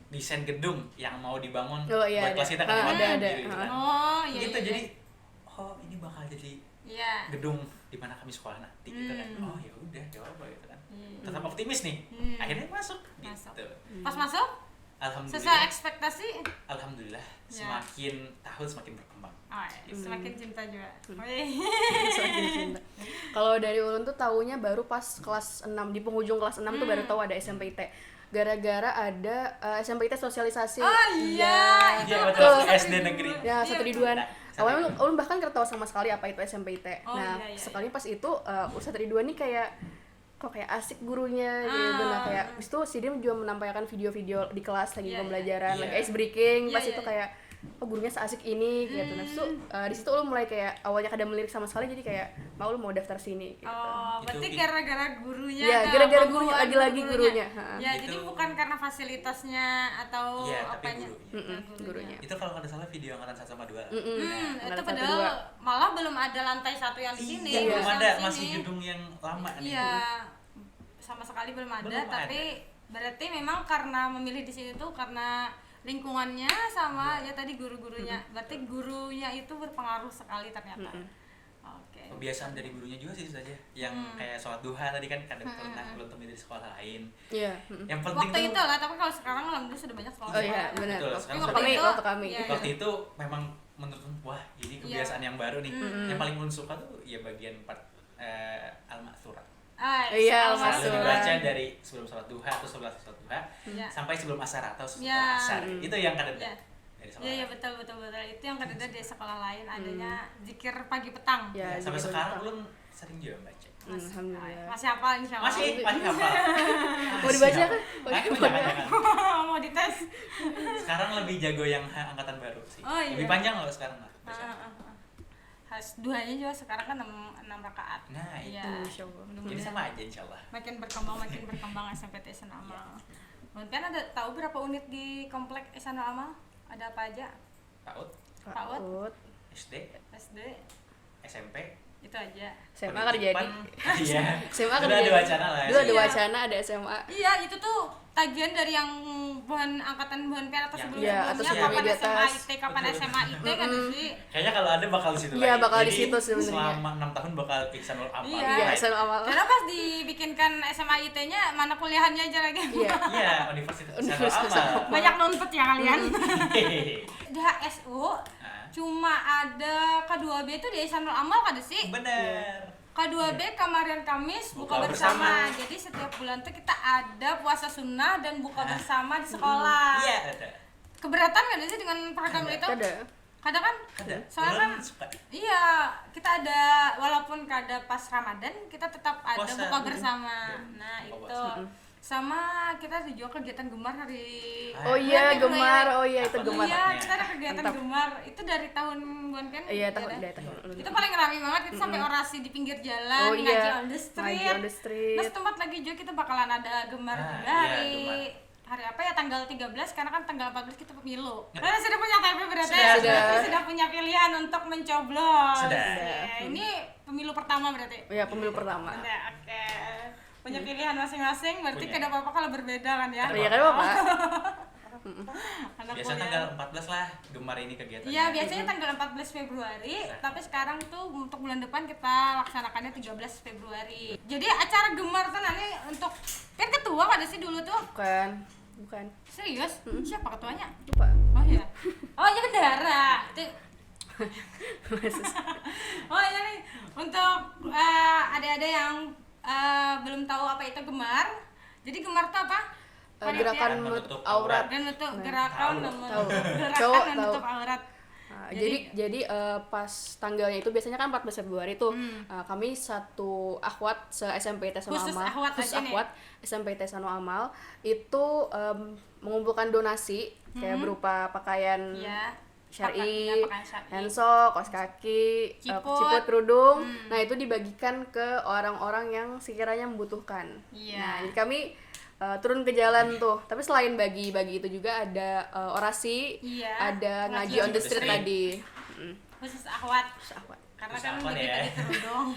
desain gedung yang mau dibangun buat kelas kita kan ada gitu kan. Gitu jadi ini bakal jadi gedung di mana kami sekolah nanti gitu kan. Oh ya udah jawab gitu kan. Tetap optimis nih. Akhirnya masuk gitu. Pas masuk? Alhamdulillah. Sesuai ekspektasi? Alhamdulillah. Semakin tahun semakin berkembang. Semakin cinta juga. Semakin cinta. Kalau dari ulun tuh taunya baru pas kelas 6, di penghujung kelas 6 tuh baru tahu ada SMPIT. Gara-gara ada SMPIT sosialisasi. Itu betul. SD negeri. Ya, satu di Duan. Awalnya ulun bahkan nggak tahu sama sekali apa itu SMPIT. Sekali pas itu Ustadz Ridwan nih kayak kok kayak asik gurunya gitu. Nah kayak habis itu si dia juga menampilkan video-video di kelas lagi pembelajaran, lagi ice breaking, pas itu kayak oh gurunya seasik ini gitu. Nah itu di situ lu mulai kayak awalnya kada melirik sama sekali, jadi kayak lu mau daftar sini gitu. Berarti gara-gara gurunya. Iya, gara-gara gurunya, lagi-lagi gurunya. Ya, jadi bukan karena fasilitasnya atau apanya. Gurunya. Itu kalau nggak salah video angkatan 1 sama 2. Itu padahal malah belum ada lantai 1 yang di sini. Belum ada, masih gedung yang lama nih. Iya. Sama sekali belum ada, tapi berarti memang karena memilih di sini tuh karena lingkungannya sama ya tadi guru-gurunya. Berarti gurunya itu berpengaruh sekali ternyata. Oke. Kebiasaan dari gurunya juga sih saja. Yang kayak sholat duha tadi kan kadang pernah belum temui dari sekolah lain. Iya. Yang penting waktu itu lah, tapi kalau sekarang alhamdulillah sudah banyak sekolah. Oh iya, benar. Waktu kami. Waktu itu memang menurut wah ini kebiasaan yang baru nih. Yang paling ulun suka tuh ya bagian part Al-Ma'thurat. Al-Ma'thurat. Selalu dibaca dari sebelum sholat duha atau setelah sholat duha sampai sebelum asar atau setelah asar. Itu yang kadang dari sekolah. Iya betul. Itu yang kadang di sekolah lain adanya zikir pagi petang. Ya, sampai sekarang belum sering juga baca. Alhamdulillah. Masih hafal insyaallah. Masih hafal. Mau dibaca kan? Jangan. Mau dites. Sekarang lebih jago yang angkatan baru sih. Lebih panjang loh sekarang lah. Duhanya juga sekarang kan 6 rakaat. Nah, itu insyaallah. Jadi sama aja insyaallah. Makin berkembang SMPT Ihsanul Amal. Mungkin ada tahu berapa unit di komplek Ihsanul Amal? Ada apa aja? PAUD, SD, SMP, itu aja. SMA kan jadi. Iya. SMA kan ada wacana lah. Dulu ada wacana ada SMA. Iya, itu tuh tagihan dari yang bukan angkatan bukan PR atau sebelumnya kapan SMA IT, kapan SMA IT kan sih. Kayaknya kalau ada bakal di situ lagi. Iya, bakal di situ sebenarnya. Selama 6 tahun bakal Ihsanul Amal. Iya, Ihsanul Amal. Karena pas dibikinkan SMA IT-nya mana kuliahannya aja lagi. Iya, Universitas Ihsanul Amal. Banyak nuntut ya kalian. Di HSU cuma ada K2B itu di Ihsanul Amal kada sih? Bener. K2B kemarin Kamis buka bersama. Jadi setiap bulan tuh kita ada puasa sunnah dan buka bersama di sekolah. Iya, ada. Keberatan kan sih dengan program itu? Ada. Kadang kan Ada. soalnya kan Ulun suka. iya, kita ada walaupun kada pas Ramadan, kita tetap ada Puasa. buka bersama. Iya, Nah, buka itu. puasa. Sama kita ada juga kegiatan gemar hari Ah, Oh iya, bulan gemar. Februari. Oh iya, itu Apa gemar. Iya, Mantapnya. kita ada kegiatan Mantap. gemar. Itu dari tahun bulan kan? Iya, tahun ada. dari tahun. Itu paling ramai banget, kita sampai orasi di pinggir jalan, Oh ngaji iya, on the street. ngaji on the street. Terus tempat lagi juga kita bakalan ada gemar Ah, juga iya, hari gemar. hari apa ya, tanggal 13 karena kan tanggal 14 kita pemilu. Karena sudah punya KTP berarti Sudah. berarti sudah punya pilihan untuk mencoblos. Sudah. Ya, ini pemilu pertama berarti. Iya, pemilu pertama. Udah, oke. Punya pilihan masing-masing, berarti Punya. kada apa-apa kalau berbeda kan ya. Iya kan Bapak? Anak Biasa kuliah. tanggal 14 lah gemar ini kegiatannya. Iya, biasanya tanggal 14 Februari, tapi sekarang tuh untuk bulan depan kita laksanakannya 13 Februari. Jadi acara gemar tuh nanti untuk kan ketua kada sih dulu tuh? Bukan. Serius? Siapa ketuanya? Lupa. Oh iya. Oh iya bendara. Itu oh iya nih untuk adik-adik yang belum tahu apa itu gemar. Jadi gemar tuh apa? Gerakan menutup aurat. Dan untuk gerakan Tahu. gerakan Cowok menutup tahu. aurat. Nah, jadi pas tanggalnya itu biasanya kan 14 Februari tuh kami satu akhwat se SMP Tesano Khusus Amal, akhwat aja nih. SMP Tesano Amal itu mengumpulkan donasi kayak berupa pakaian Iya. syar'i, Pakaian syar'i. handsock, kaos kaki, Ciput. kerudung. Nah, itu dibagikan ke orang-orang yang sekiranya membutuhkan. Iya. Nah, jadi kami turun ke jalan tuh. Tapi selain bagi-bagi itu juga ada orasi, Iya. ada ngaji Ngaji on the street tadi. Khusus akhwat. Terus akhwat. Karena Khusus kan akhwat ya. bagi-bagi kerudung.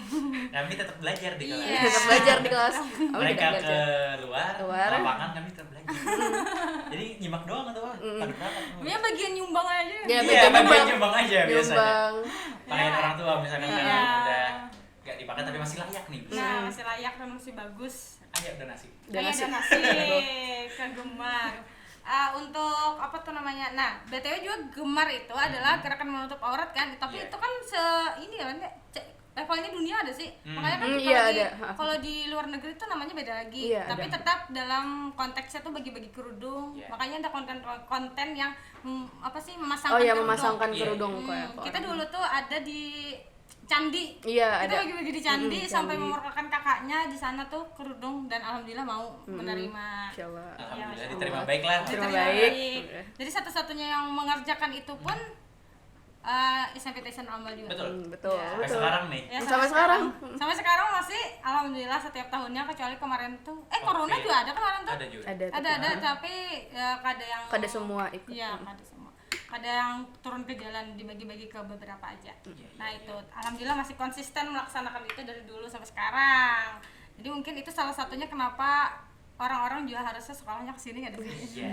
Kami tetap belajar di kelas. Iya. Tetap belajar di kelas. Kami Mereka tidak belajar. keluar, lapangan kami tetap belajar. Jadi nyimak doang atau apa? Pada berangkat. Dia bagian nyumbang aja. Ya, Iya, bagian bagian nyumbang. nyumbang aja biasanya. Nyumbang. Pakaian orang tua misalkan Iya. karena udah gak dipakai tapi masih layak nih. Nah, masih layak dan masih bagus. Ayo donasi. Donasi. Donasi ke gemar. Untuk apa tuh namanya? Nah, BTW juga gemar itu adalah gerakan menutup aurat kan. Tapi Iya. itu kan ini kan levelnya dunia ada sih. Makanya kan Iya, kalau di, ada. kalau di luar negeri tuh namanya beda lagi. Iya, Tapi ada. tetap dalam konteksnya tuh bagi-bagi kerudung. Iya. Makanya ada konten yang apa sih memasangkan Oh ya, kerudung. memasangkan Iya. kerudung kayak Kita dulu tuh ada di candi. Iya, Kita ada. bagi-bagi di candi sampai candi. memurkakan kakaknya di sana tuh kerudung dan alhamdulillah mau menerima. Insyaallah. Alhamdulillah Masya diterima Allah. baik lah. Diterima Diterima baik. Jadi satu-satunya yang mengerjakan itu pun SMP Tation Amal juga. Betul. Betul, Iya. Sampai betul. sekarang nih. Ya, Sampai sekarang. Sampai sekarang masih alhamdulillah setiap tahunnya kecuali kemarin tuh corona Oke. juga ada kemarin tuh. Ada juga. Ada tapi kada yang Kada semua ikut. Iya, kada semua. Kada yang turun ke jalan dibagi-bagi ke beberapa aja. Nah, itu alhamdulillah masih konsisten melaksanakan itu dari dulu sampai sekarang. Jadi mungkin itu salah satunya kenapa orang-orang juga harusnya sekolahnya kesini nggak ada sih. Iya.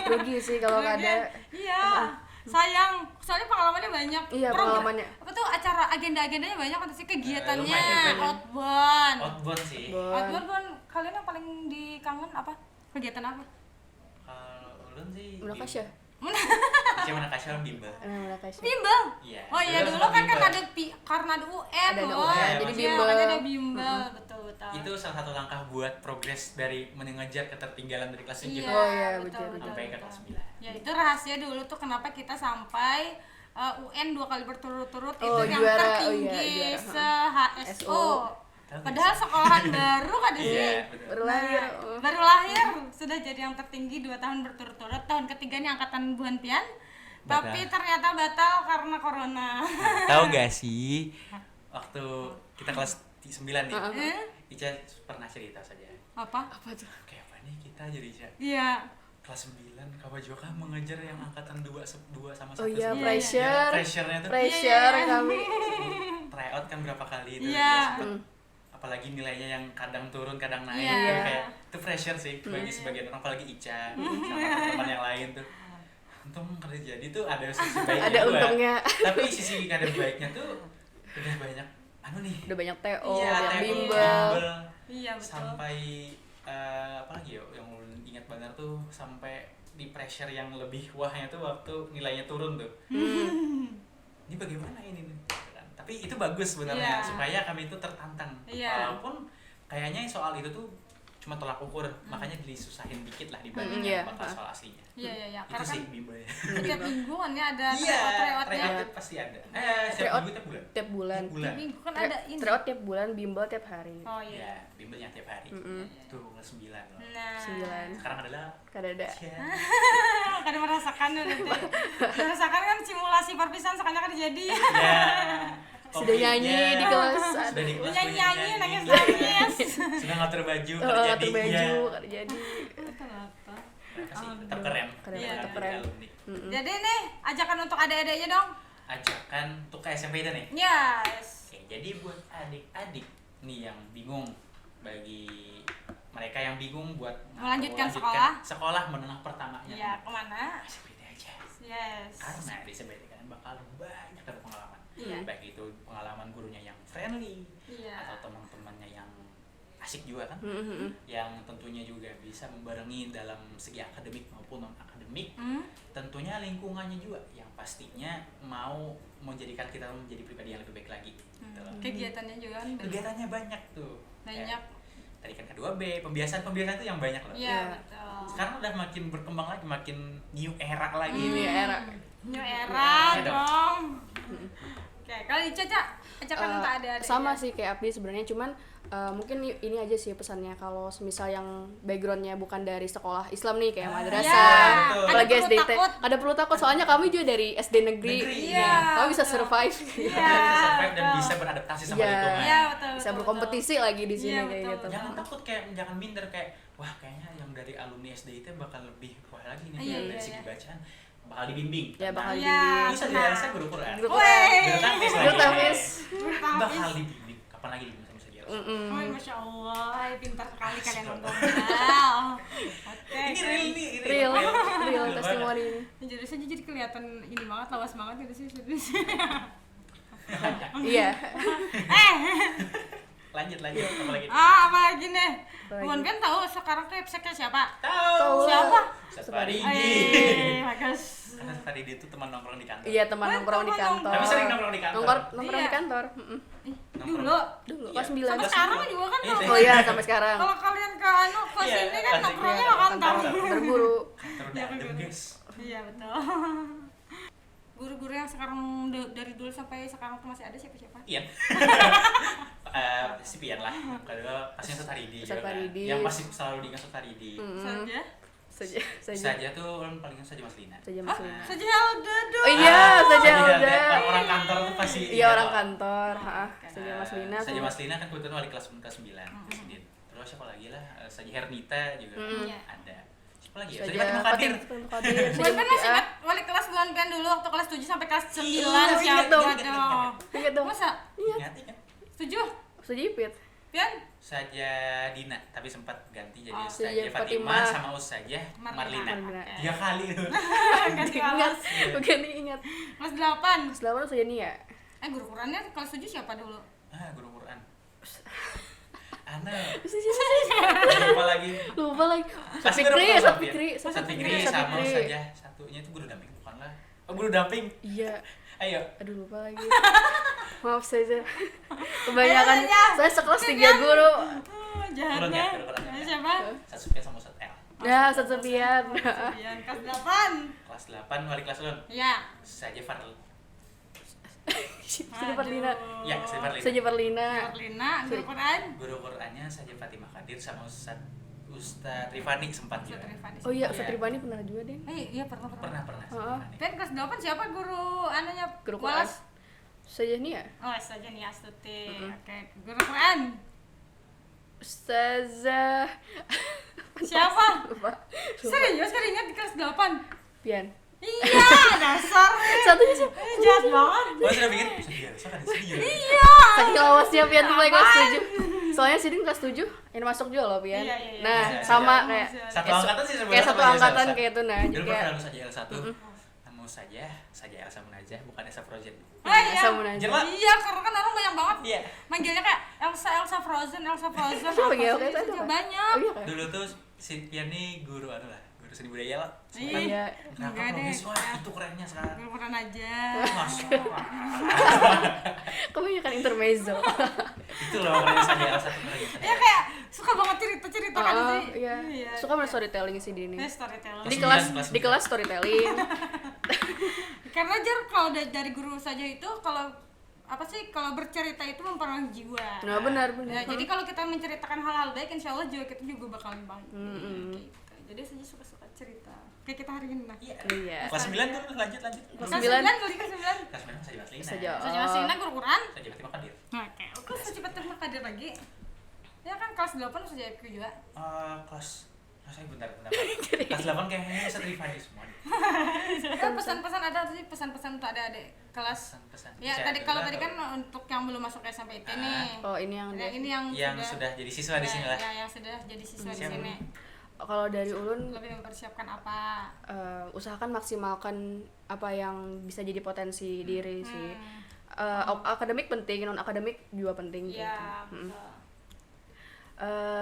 Rugi sih kalau nggak ada. Iya. Sayang, soalnya pengalamannya banyak. Iya, pengalamannya. Apa tuh acara agenda-agendanya banyak kan sih kegiatannya, lumayan. outbound. Outbound sih. Outbound kan kalian yang paling dikangen apa? Kegiatan apa? Kalau ulun sih Munakasya. Cuma Nakasya bimbel. Munakasya. Bimbel. Iya. Oh iya, Bimbel dulu sama kan bimbel. ada karena ada UN Ada loh. UN, jadi Iya, bimbel. makanya ada bimbel, betul betul. Itu salah satu langkah buat progres dari mengejar ketertinggalan dari kelas Iya, kita Oh iya, betul, betul, betul, sampai ke betul. kelas 9. Ya itu rahasia dulu tuh kenapa kita sampai UN 2 kali berturut-turut Oh, itu yang juara. Oh, tertinggi iya, juara. se-HSO. SO. Padahal sekolahan baru kan sih. Iya, betul. Baru lahir. Nah, baru lahir sudah jadi yang tertinggi 2 tahun berturut-turut. Tahun ketiganya angkatan Bu Hanpian. Tapi Batal. ternyata batal karena corona. Tahu gak sih waktu kita kelas 9 nih, Ica pernah cerita saja. Apa? Apa tuh? Kayak apa nih kita jadi Ica? Iya. Kelas 9 Kawa Joka mengejar yang angkatan 2 sama 1. Oh iya, Iya, pressure. Pressure-nya tuh Pressure kami. tryout kan berapa kali itu. Iya. Dia sempet, apalagi nilainya yang kadang turun kadang naik Iya. itu kayak itu pressure sih bagi sebagian orang apalagi Ica sama teman yang lain tuh. Untung kada jadi tuh ada sisi baiknya Ada juga. untungnya. Tapi sisi kada baiknya tuh udah banyak Udah banyak TO, iya, yang TO, bimbel. Iya, betul. sampai apa lagi ya yang ulun ingat banget tuh sampai di pressure yang lebih wahnya tuh waktu nilainya turun tuh. Ini bagaimana ini nih? Tapi itu bagus sebenarnya Iya. supaya kami itu tertantang. Iya. Walaupun kayaknya soal itu tuh cuma tolak ukur, makanya disusahin dikit lah dibanding Iya. bakal soal aslinya. Iya. Itu Karena sih kan bimbel ya. setiap minggu kan ya ada Iya, tryout-nya. tryout pasti ada. Setiap Tryout minggu tiap bulan. tiap bulan. Tiap bulan. Tiap minggu kan ada ini. Tryout tiap bulan, bimbel tiap hari. Oh Ya, iya. bimbel yang tiap hari. Mm-mm. Tuh kelas 9 loh. Nah. 9. Sekarang adalah Kadada. ya. Kan merasakan nanti. Merasakan kan simulasi perpisahan sekarang kan jadi. Ya. Sudah nyanyi di kelas. Sudah di kelas Nyanyi-nyanyi, banyak nyanyi. nangis-nangis. Sudah ngatur baju, Oh, kerja atur di baju, kada jadi. Kenapa? Mereka sih tetap keren. Keren, Iya, tetap Jadi keren. alumni. Mm-mm. Jadi nih, ajakan untuk adik-adiknya dong. Ajakan untuk ke SMP dah nih. Yes. Oke, jadi buat adik-adik nih yang bingung, bagi mereka yang bingung buat Melanjutkan sekolah menengah pertamanya. Iya, kemana? SBT aja. Yes. Karena di SBT kan bakal banyak dapat pengalaman. Iya. Baik itu pengalaman gurunya yang friendly Iya. atau teman-temannya yang asik juga kan, Mm-mm. yang tentunya juga bisa membarengi dalam segi akademik maupun non akademik. Tentunya lingkungannya juga yang pastinya mau menjadikan kita menjadi pribadi yang lebih baik lagi. Gitu loh. Kegiatannya juga kan Kegiatannya banyak tuh. banyak. Kayak tadi kan kedua B, pembiasaan itu yang banyak loh. Iya, Iya. betul. Sekarang udah makin berkembang lagi, makin new era lagi New nih. era. New era Iya dong. dong. Oke, kalau Ica, ajakan untuk adik-adik. Sama sih kayak Abdi sebenarnya, cuman mungkin ini aja sih pesannya, kalau semisal yang backgroundnya bukan dari sekolah Islam nih kayak madrasah, Iya. apalagi Ada perlu SDT, takut. ada perlu takut soalnya kami juga dari SD negeri, Iya, kami bisa betul. survive, Iya. Bisa survive dan betul. bisa beradaptasi sama Iya. lingkungan. Iya, betul. bisa betul, berkompetisi lagi di sini Iya, kayak betul, gitu. Jangan takut, kayak jangan minder, kayak wah kayaknya yang dari alumni SD itu bakal lebih wah lagi nih, Iya, dari iya, segi iya. bacaan bakal dibimbing. Ya bakal Iya. dibimbing. Bisa tenang. dirasa guru Quran. Guru Weh. Guru tangkis lagi. Guru tangkis. betul. Bakal dibimbing. Kapan lagi dibimbing sama Sadia? Oh, Masya Allah, pintar sekali kalian Astagfirullah. ngobrol. Oke. Ini real nih, ini Real banget. testimoni ini. Ini jadi saja jadi kelihatan ini banget, lawas banget gitu sih. Iya. Lanjut, apa lagi? Apa lagi nih? Apa lagi? Buan Ben tahu sekarang website-nya siapa? Tahu. Siapa? Ustaz Faridi. Bagus. Karena Faridi itu teman nongkrong di kantor. Iya, teman Wah, nongkrong di teman kantor. Tapi sering nongkrong di kantor. Nongkrong di Iya. kantor. Mm-mm. Dulu. Dulu Iya. kelas 9. Sampai sekarang juga kan Iya, nongkrong. Oh iya, sampai sekarang. Kalau kalian ke ke Iya, sini kan asik nongkrongnya banget. ke kantor. Berburu. Kantor udah adem, guys. Iya betul. Guru-guru yang sekarang dari dulu sampai sekarang tuh masih ada siapa-siapa? Iya. Si Pian lah. Kalau pastinya Ustaz Faridi Ustaz juga kan. Faridi. Yang pasti selalu diingat Ustaz Faridi. Saja. Saja. Saja tuh orang paling ingat saja Mas Lina. Saja Mas Lina. Saja Helda Oh dong. iya, saja Saja udah. orang kantor tuh pasti Iya, ingat orang kok. kantor. Saja Mas Lina. Saja sama- Mas Lina kan kebetulan wali kelas 9 di Sidin. Terus siapa lagi lah? Saja Hernita juga Iya. ada. Siapa lagi ya? Saja Saja Fatimah Qadir. Fatimah Qadir. Buan Saja Ben masih Mutia. ingat wali kelas Buan Ben dulu waktu kelas 7 sampai kelas 9 Iya, siapa? ingat dong. dong. Ingat dong. Masa? Ingat. Setuju? Saja Ipit. Pian? Saja Dina, tapi sempat ganti jadi Oh, Saja Saja Fatimah Fatimah. sama Saja Marlina. Marlina. 3 kali tuh. Ganti Ingat. kelas. Bukan ingat. Kelas 8. Selama saja Nia. Guru Qurannya kelas 7 siapa dulu? Guru Quran. Ana. Saja. Lupa lagi. Lupa lagi. Pasti Fikri, guru Ustaz Quran, Fikri. Ustaz Ustaz Fikri Ustaz sama Fikri. Saja. Satunya itu guru damping bukan lah. Oh, guru damping. Iya. Ayo. Aduh, lupa lagi. Maaf saja. Kebanyakan Ayo, Saja. saya sekelas 3 guru. Jahatnya. Quran ya, guru Quran ya. Siapa? Ustaz Sufyan sama Ustaz L. Ya, Ustaz Sofian. Pian kelas 8. Kelas 8 wali kelas Ulun. Iya. Saja Farl. Saja Farlina. Ya, Saja Farlina. Saja Farlina. Marlina, guru Quran. Guru Qurannya Saja Fatimah Qadir sama Ustaz Rifani sempat juga. Ustaz Rifani. Oh iya, Iya. Ustaz Ribani pernah juga, deh. Iya pernah. Pernah. Heeh. Pian kelas 8 siapa guru anunya? Guru Quran. Walas? Saja Nia. Oh, saja nih Astuti. Oke, guru Quran. Ustazah. Siapa? Lupa. Serius kan ingat di kelas 8? Pian. Iya, dasar nih. Satunya siapa? Jahat banget. Oh, sudah bikin biasa kan studio. Iya. Saking lawasnya Pian tuh mulai kelas 7. Soalnya Sidin kelas 7 ini masuk juga loh Pian. Iya, iya, iya. Nah, Bisa, sama bisa. kayak Satu angkatan sih sebenarnya. kayak satu sama angkatan Elsa. kayak itu nah. Jadi Dulu kayak pernah saja L1. Kamu saja Elsa Munajah, bukan Elsa Project. Oh iya. Elsa Munajah. Jelas. Iya, karena kan orang banyak banget. Iya. Manggilnya kayak Elsa Frozen. Siapa apa manggil sih, kayak itu? saja Apa? banyak. Oh iya kan? Dulu tuh si Pian nih guru anu lah, guru seni budaya lah. Iya. Kenapa Enggak deh. mahasiswa itu kerennya sekarang? Guru Quran aja. Masuk. Kebanyakan intermezzo. Itu loh kerennya saja Elsa tuh keren. Ya kayak suka banget cerita menceritakan sih. Iya. Suka main storytelling sih di ini. Storytelling. Di Kelas kelas 9. di kelas storytelling. Karena kalau dari guru saja itu kalau kalau bercerita itu mempengaruhi jiwa. Nah, benar. Ya, jadi kalau kita menceritakan hal-hal baik, insya Allah jiwa kita juga bakal baik. Gitu. Jadi saya suka cerita. Kayak kita hari ini. Iya. Kelas 9 tuh lanjut. Kelas 9. Kelas 9 masih di Baslina. Saja. Saya Sina guru Quran. Saya jadi Makadir. Oke, aku secepat Makadir lagi. Ya kan kelas 8 sudah IQ juga. Saya bentar. Kelas 8 kayaknya sertified semua. Ya, pesan-pesan ada sih, pesan-pesan untuk adik-adik kelas. Pesan-pesan. Ya, kalau tadi kan untuk yang belum masuk SMP nih. Oh, ini yang Ya, ini yang sudah jadi siswa di sini lah. Ya, yang sudah jadi siswa di Siapa? sini. kalau dari ulun Lebih mempersiapkan apa? usahakan maksimalkan apa yang bisa jadi potensi diri sih. Akademik penting, non akademik juga penting Iya, gitu. betul.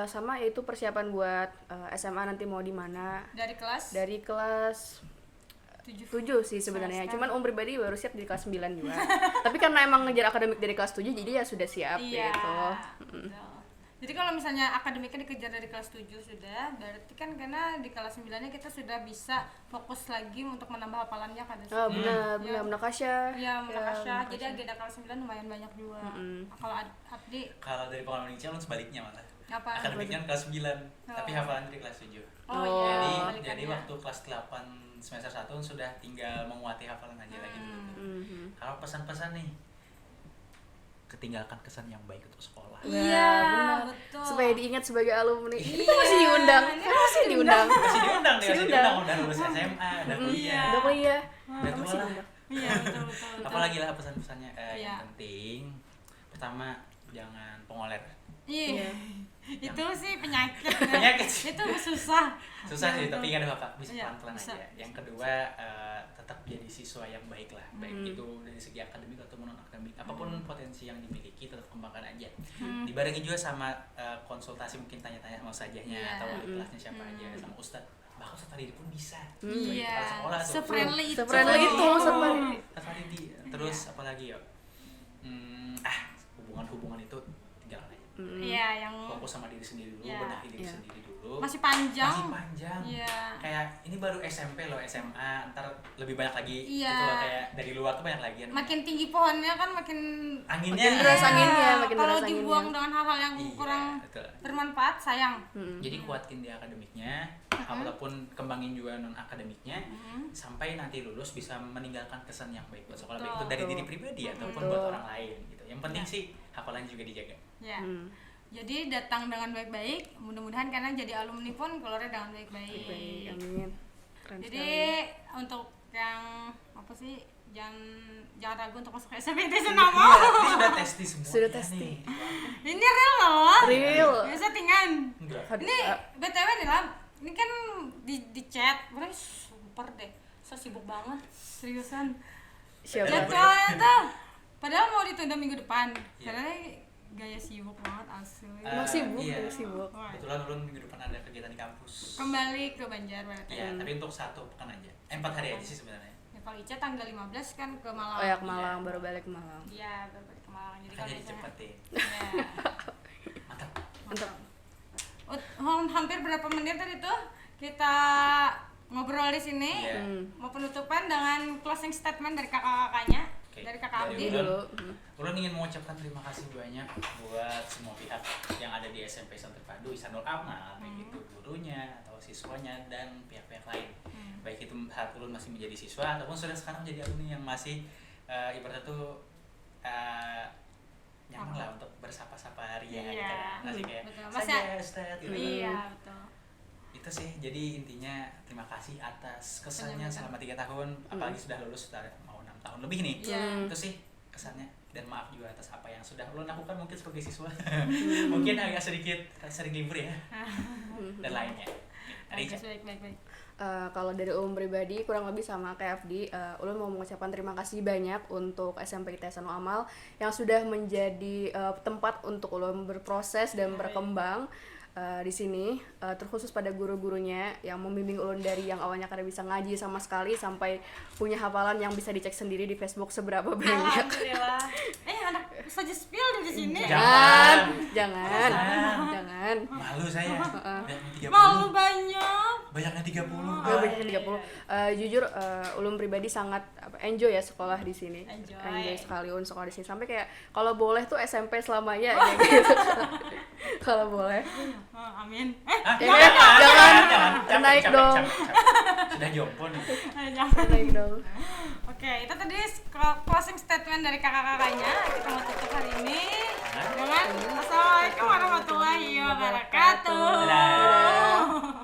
Sama yaitu persiapan buat SMA nanti mau di mana. Dari kelas 7. 7 sih sebenarnya. Cuman pribadi baru siap di kelas 9 juga. Tapi karena emang ngejar akademik dari kelas 7 jadi ya sudah siap Iya. gitu. Betul. Jadi kalau misalnya akademiknya dikejar dari kelas 7 sudah, berarti kan karena di kelas 9-nya kita sudah bisa fokus lagi untuk menambah hafalannya kan. Oh, benar, Munakasya. Iya, Munakasya. Jadi agenda kelas 9 lumayan banyak juga. Kalau Abdi Kalau dari pengalaman Ica, sebaliknya malah. apa? Akademiknya kelas 9, tapi hafalan dari kelas 7. Oh iya. Jadi balikannya. waktu kelas 8 semester 1 sudah tinggal menguasai hafalan aja lagi dulu. Kalau pesan-pesan nih, ketinggalkan kesan yang baik untuk sekolah. Iya, benar. betul. Supaya diingat sebagai alumni. Iya. Kita masih diundang. Masih diundang, Diundang. udah lulus SMA, udah kuliah. Udah kuliah. Udah tua masih lah. diundang. Iya, betul. Apalagi lah pesan-pesannya Iya. yang penting. Pertama, jangan pengoler. Iya. Itu sih penyakit. Penyakit sih. Itu susah. Susah sih, tapi nggak ada apa-apa, bisa Iya, pelan-pelan bisa. aja. Yang kedua, tetap jadi siswa yang baik lah, baik itu dari segi akademik atau non akademik, apapun potensi yang dimiliki tetap kembangkan aja. Dibarengi juga sama konsultasi, mungkin tanya-tanya sama ustazahnya Iya. atau wali kelasnya siapa aja, sama ustaz. Bahkan ustaz tadi pun bisa. Iya. Kepala sekolah tuh. Se-friendly itu. Se-friendly itu, se-friendly. Ustaz Faridi. Terus apalagi ya? Hubungan-hubungan itu tinggal aja. Iya, yang Fokus sama diri sendiri dulu, Iya. benahi diri Iya. sendiri dulu. masih panjang. Iya. Kayak ini baru SMP loh, SMA, ntar lebih banyak lagi. Iya. Gitu loh, kayak dari luar tuh banyak lagi. Makin tinggi pohonnya kan makin anginnya. makin deras anginnya, makin kalau deras dibuang anginnya. dengan hal-hal yang Iya, kurang betul. bermanfaat sayang. Jadi kuatkin di akademiknya, ataupun kembangin juga non akademiknya, sampai nanti lulus bisa meninggalkan kesan yang baik buat sekolah, baik itu dari Betul. diri pribadi ataupun Betul. buat orang lain gitu. Yang penting sih hafalan juga dijaga. Ya. Jadi datang dengan baik-baik, mudah-mudahan karena jadi alumni pun keluarnya dengan baik-baik. Baik, amin. Keren Jadi sekali. untuk yang apa sih, jangan ragu untuk masuk SMP itu Iya, nama. ini sudah testing semua. Sudah ya testing. nih. Ini real loh. Real. Biasa tinggal. Enggak. Ini BTW nih lah, ini kan di chat, berarti super deh. So sibuk banget, seriusan. Siapa? Jadwalnya tuh padahal mau ditunda minggu depan. Iya. Karena gaya sibuk banget asli. Emang sibuk, Iya. emang sibuk. Kebetulan ulun minggu depan ada kegiatan di kampus. Kembali ke Banjar berarti. Iya, tapi untuk 1 pekan aja. 4 hari aja sih sebenarnya. Ya, kalau Ica tanggal 15 kan ke Malang. Oh ya, ke Malang, baru balik ke Malang. Iya, baru balik ke Malang. Jadi Kan kalau jadi misalnya cepet deh. Iya. Mantap. Mantap. Hampir berapa menit tadi tuh kita ngobrol di sini. Iya. Mau penutupan dengan closing statement dari kakak-kakaknya. Oke, Dari kakak dari Abdi. Ulun. Dulu. Ulun ingin mengucapkan terima kasih banyak buat semua pihak yang ada di SMP Santer Padu Ihsanul Amal, baik itu gurunya atau siswanya dan pihak-pihak lain. Baik itu saat Ulun masih menjadi siswa ataupun sudah sekarang menjadi alumni yang masih ibaratnya tuh nyaman lah untuk bersapa-sapa ria gitu kan. Masih kayak Betul. saja Ustaz gitu. Iya, betul. Itu sih, jadi intinya terima kasih atas kesannya Benar-benar. selama 3 tahun, apalagi sudah lulus, sudah mau 6 tahun lebih nih. Iya. Itu sih kesannya, dan maaf juga atas apa yang sudah ulun lakukan mungkin sebagai siswa. Mungkin agak sedikit sering libur ya dan lainnya. Dari Ica. Baik. Kalau dari pribadi kurang lebih sama kayak Abdi, Ulun mau mengucapkan terima kasih banyak untuk SMP kita Ihsanul Amal yang sudah menjadi tempat untuk Ulun berproses dan berkembang. di sini terkhusus pada guru-gurunya yang membimbing ulun dari yang awalnya kada bisa ngaji sama sekali sampai punya hafalan yang bisa dicek sendiri di Facebook seberapa banyak. Alhamdulillah. Anak saja spill di sini. Jangan. Malu saya. Malu banyak. Banyaknya 30. Banyaknya 30. Jujur ulun pribadi sangat enjoy ya sekolah di sini. Enjoy sekali ulun sekolah di sini sampai kayak kalau boleh tuh SMP selamanya kayak gitu. Kalau boleh. Amin. Jangan naik dong. Sudah jompo nih. Jangan. Naik dong. Oke, itu tadi closing statement dari kakak-kakaknya. Kita mau tutup hari ini dengan Assalamualaikum warahmatullahi wabarakatuh.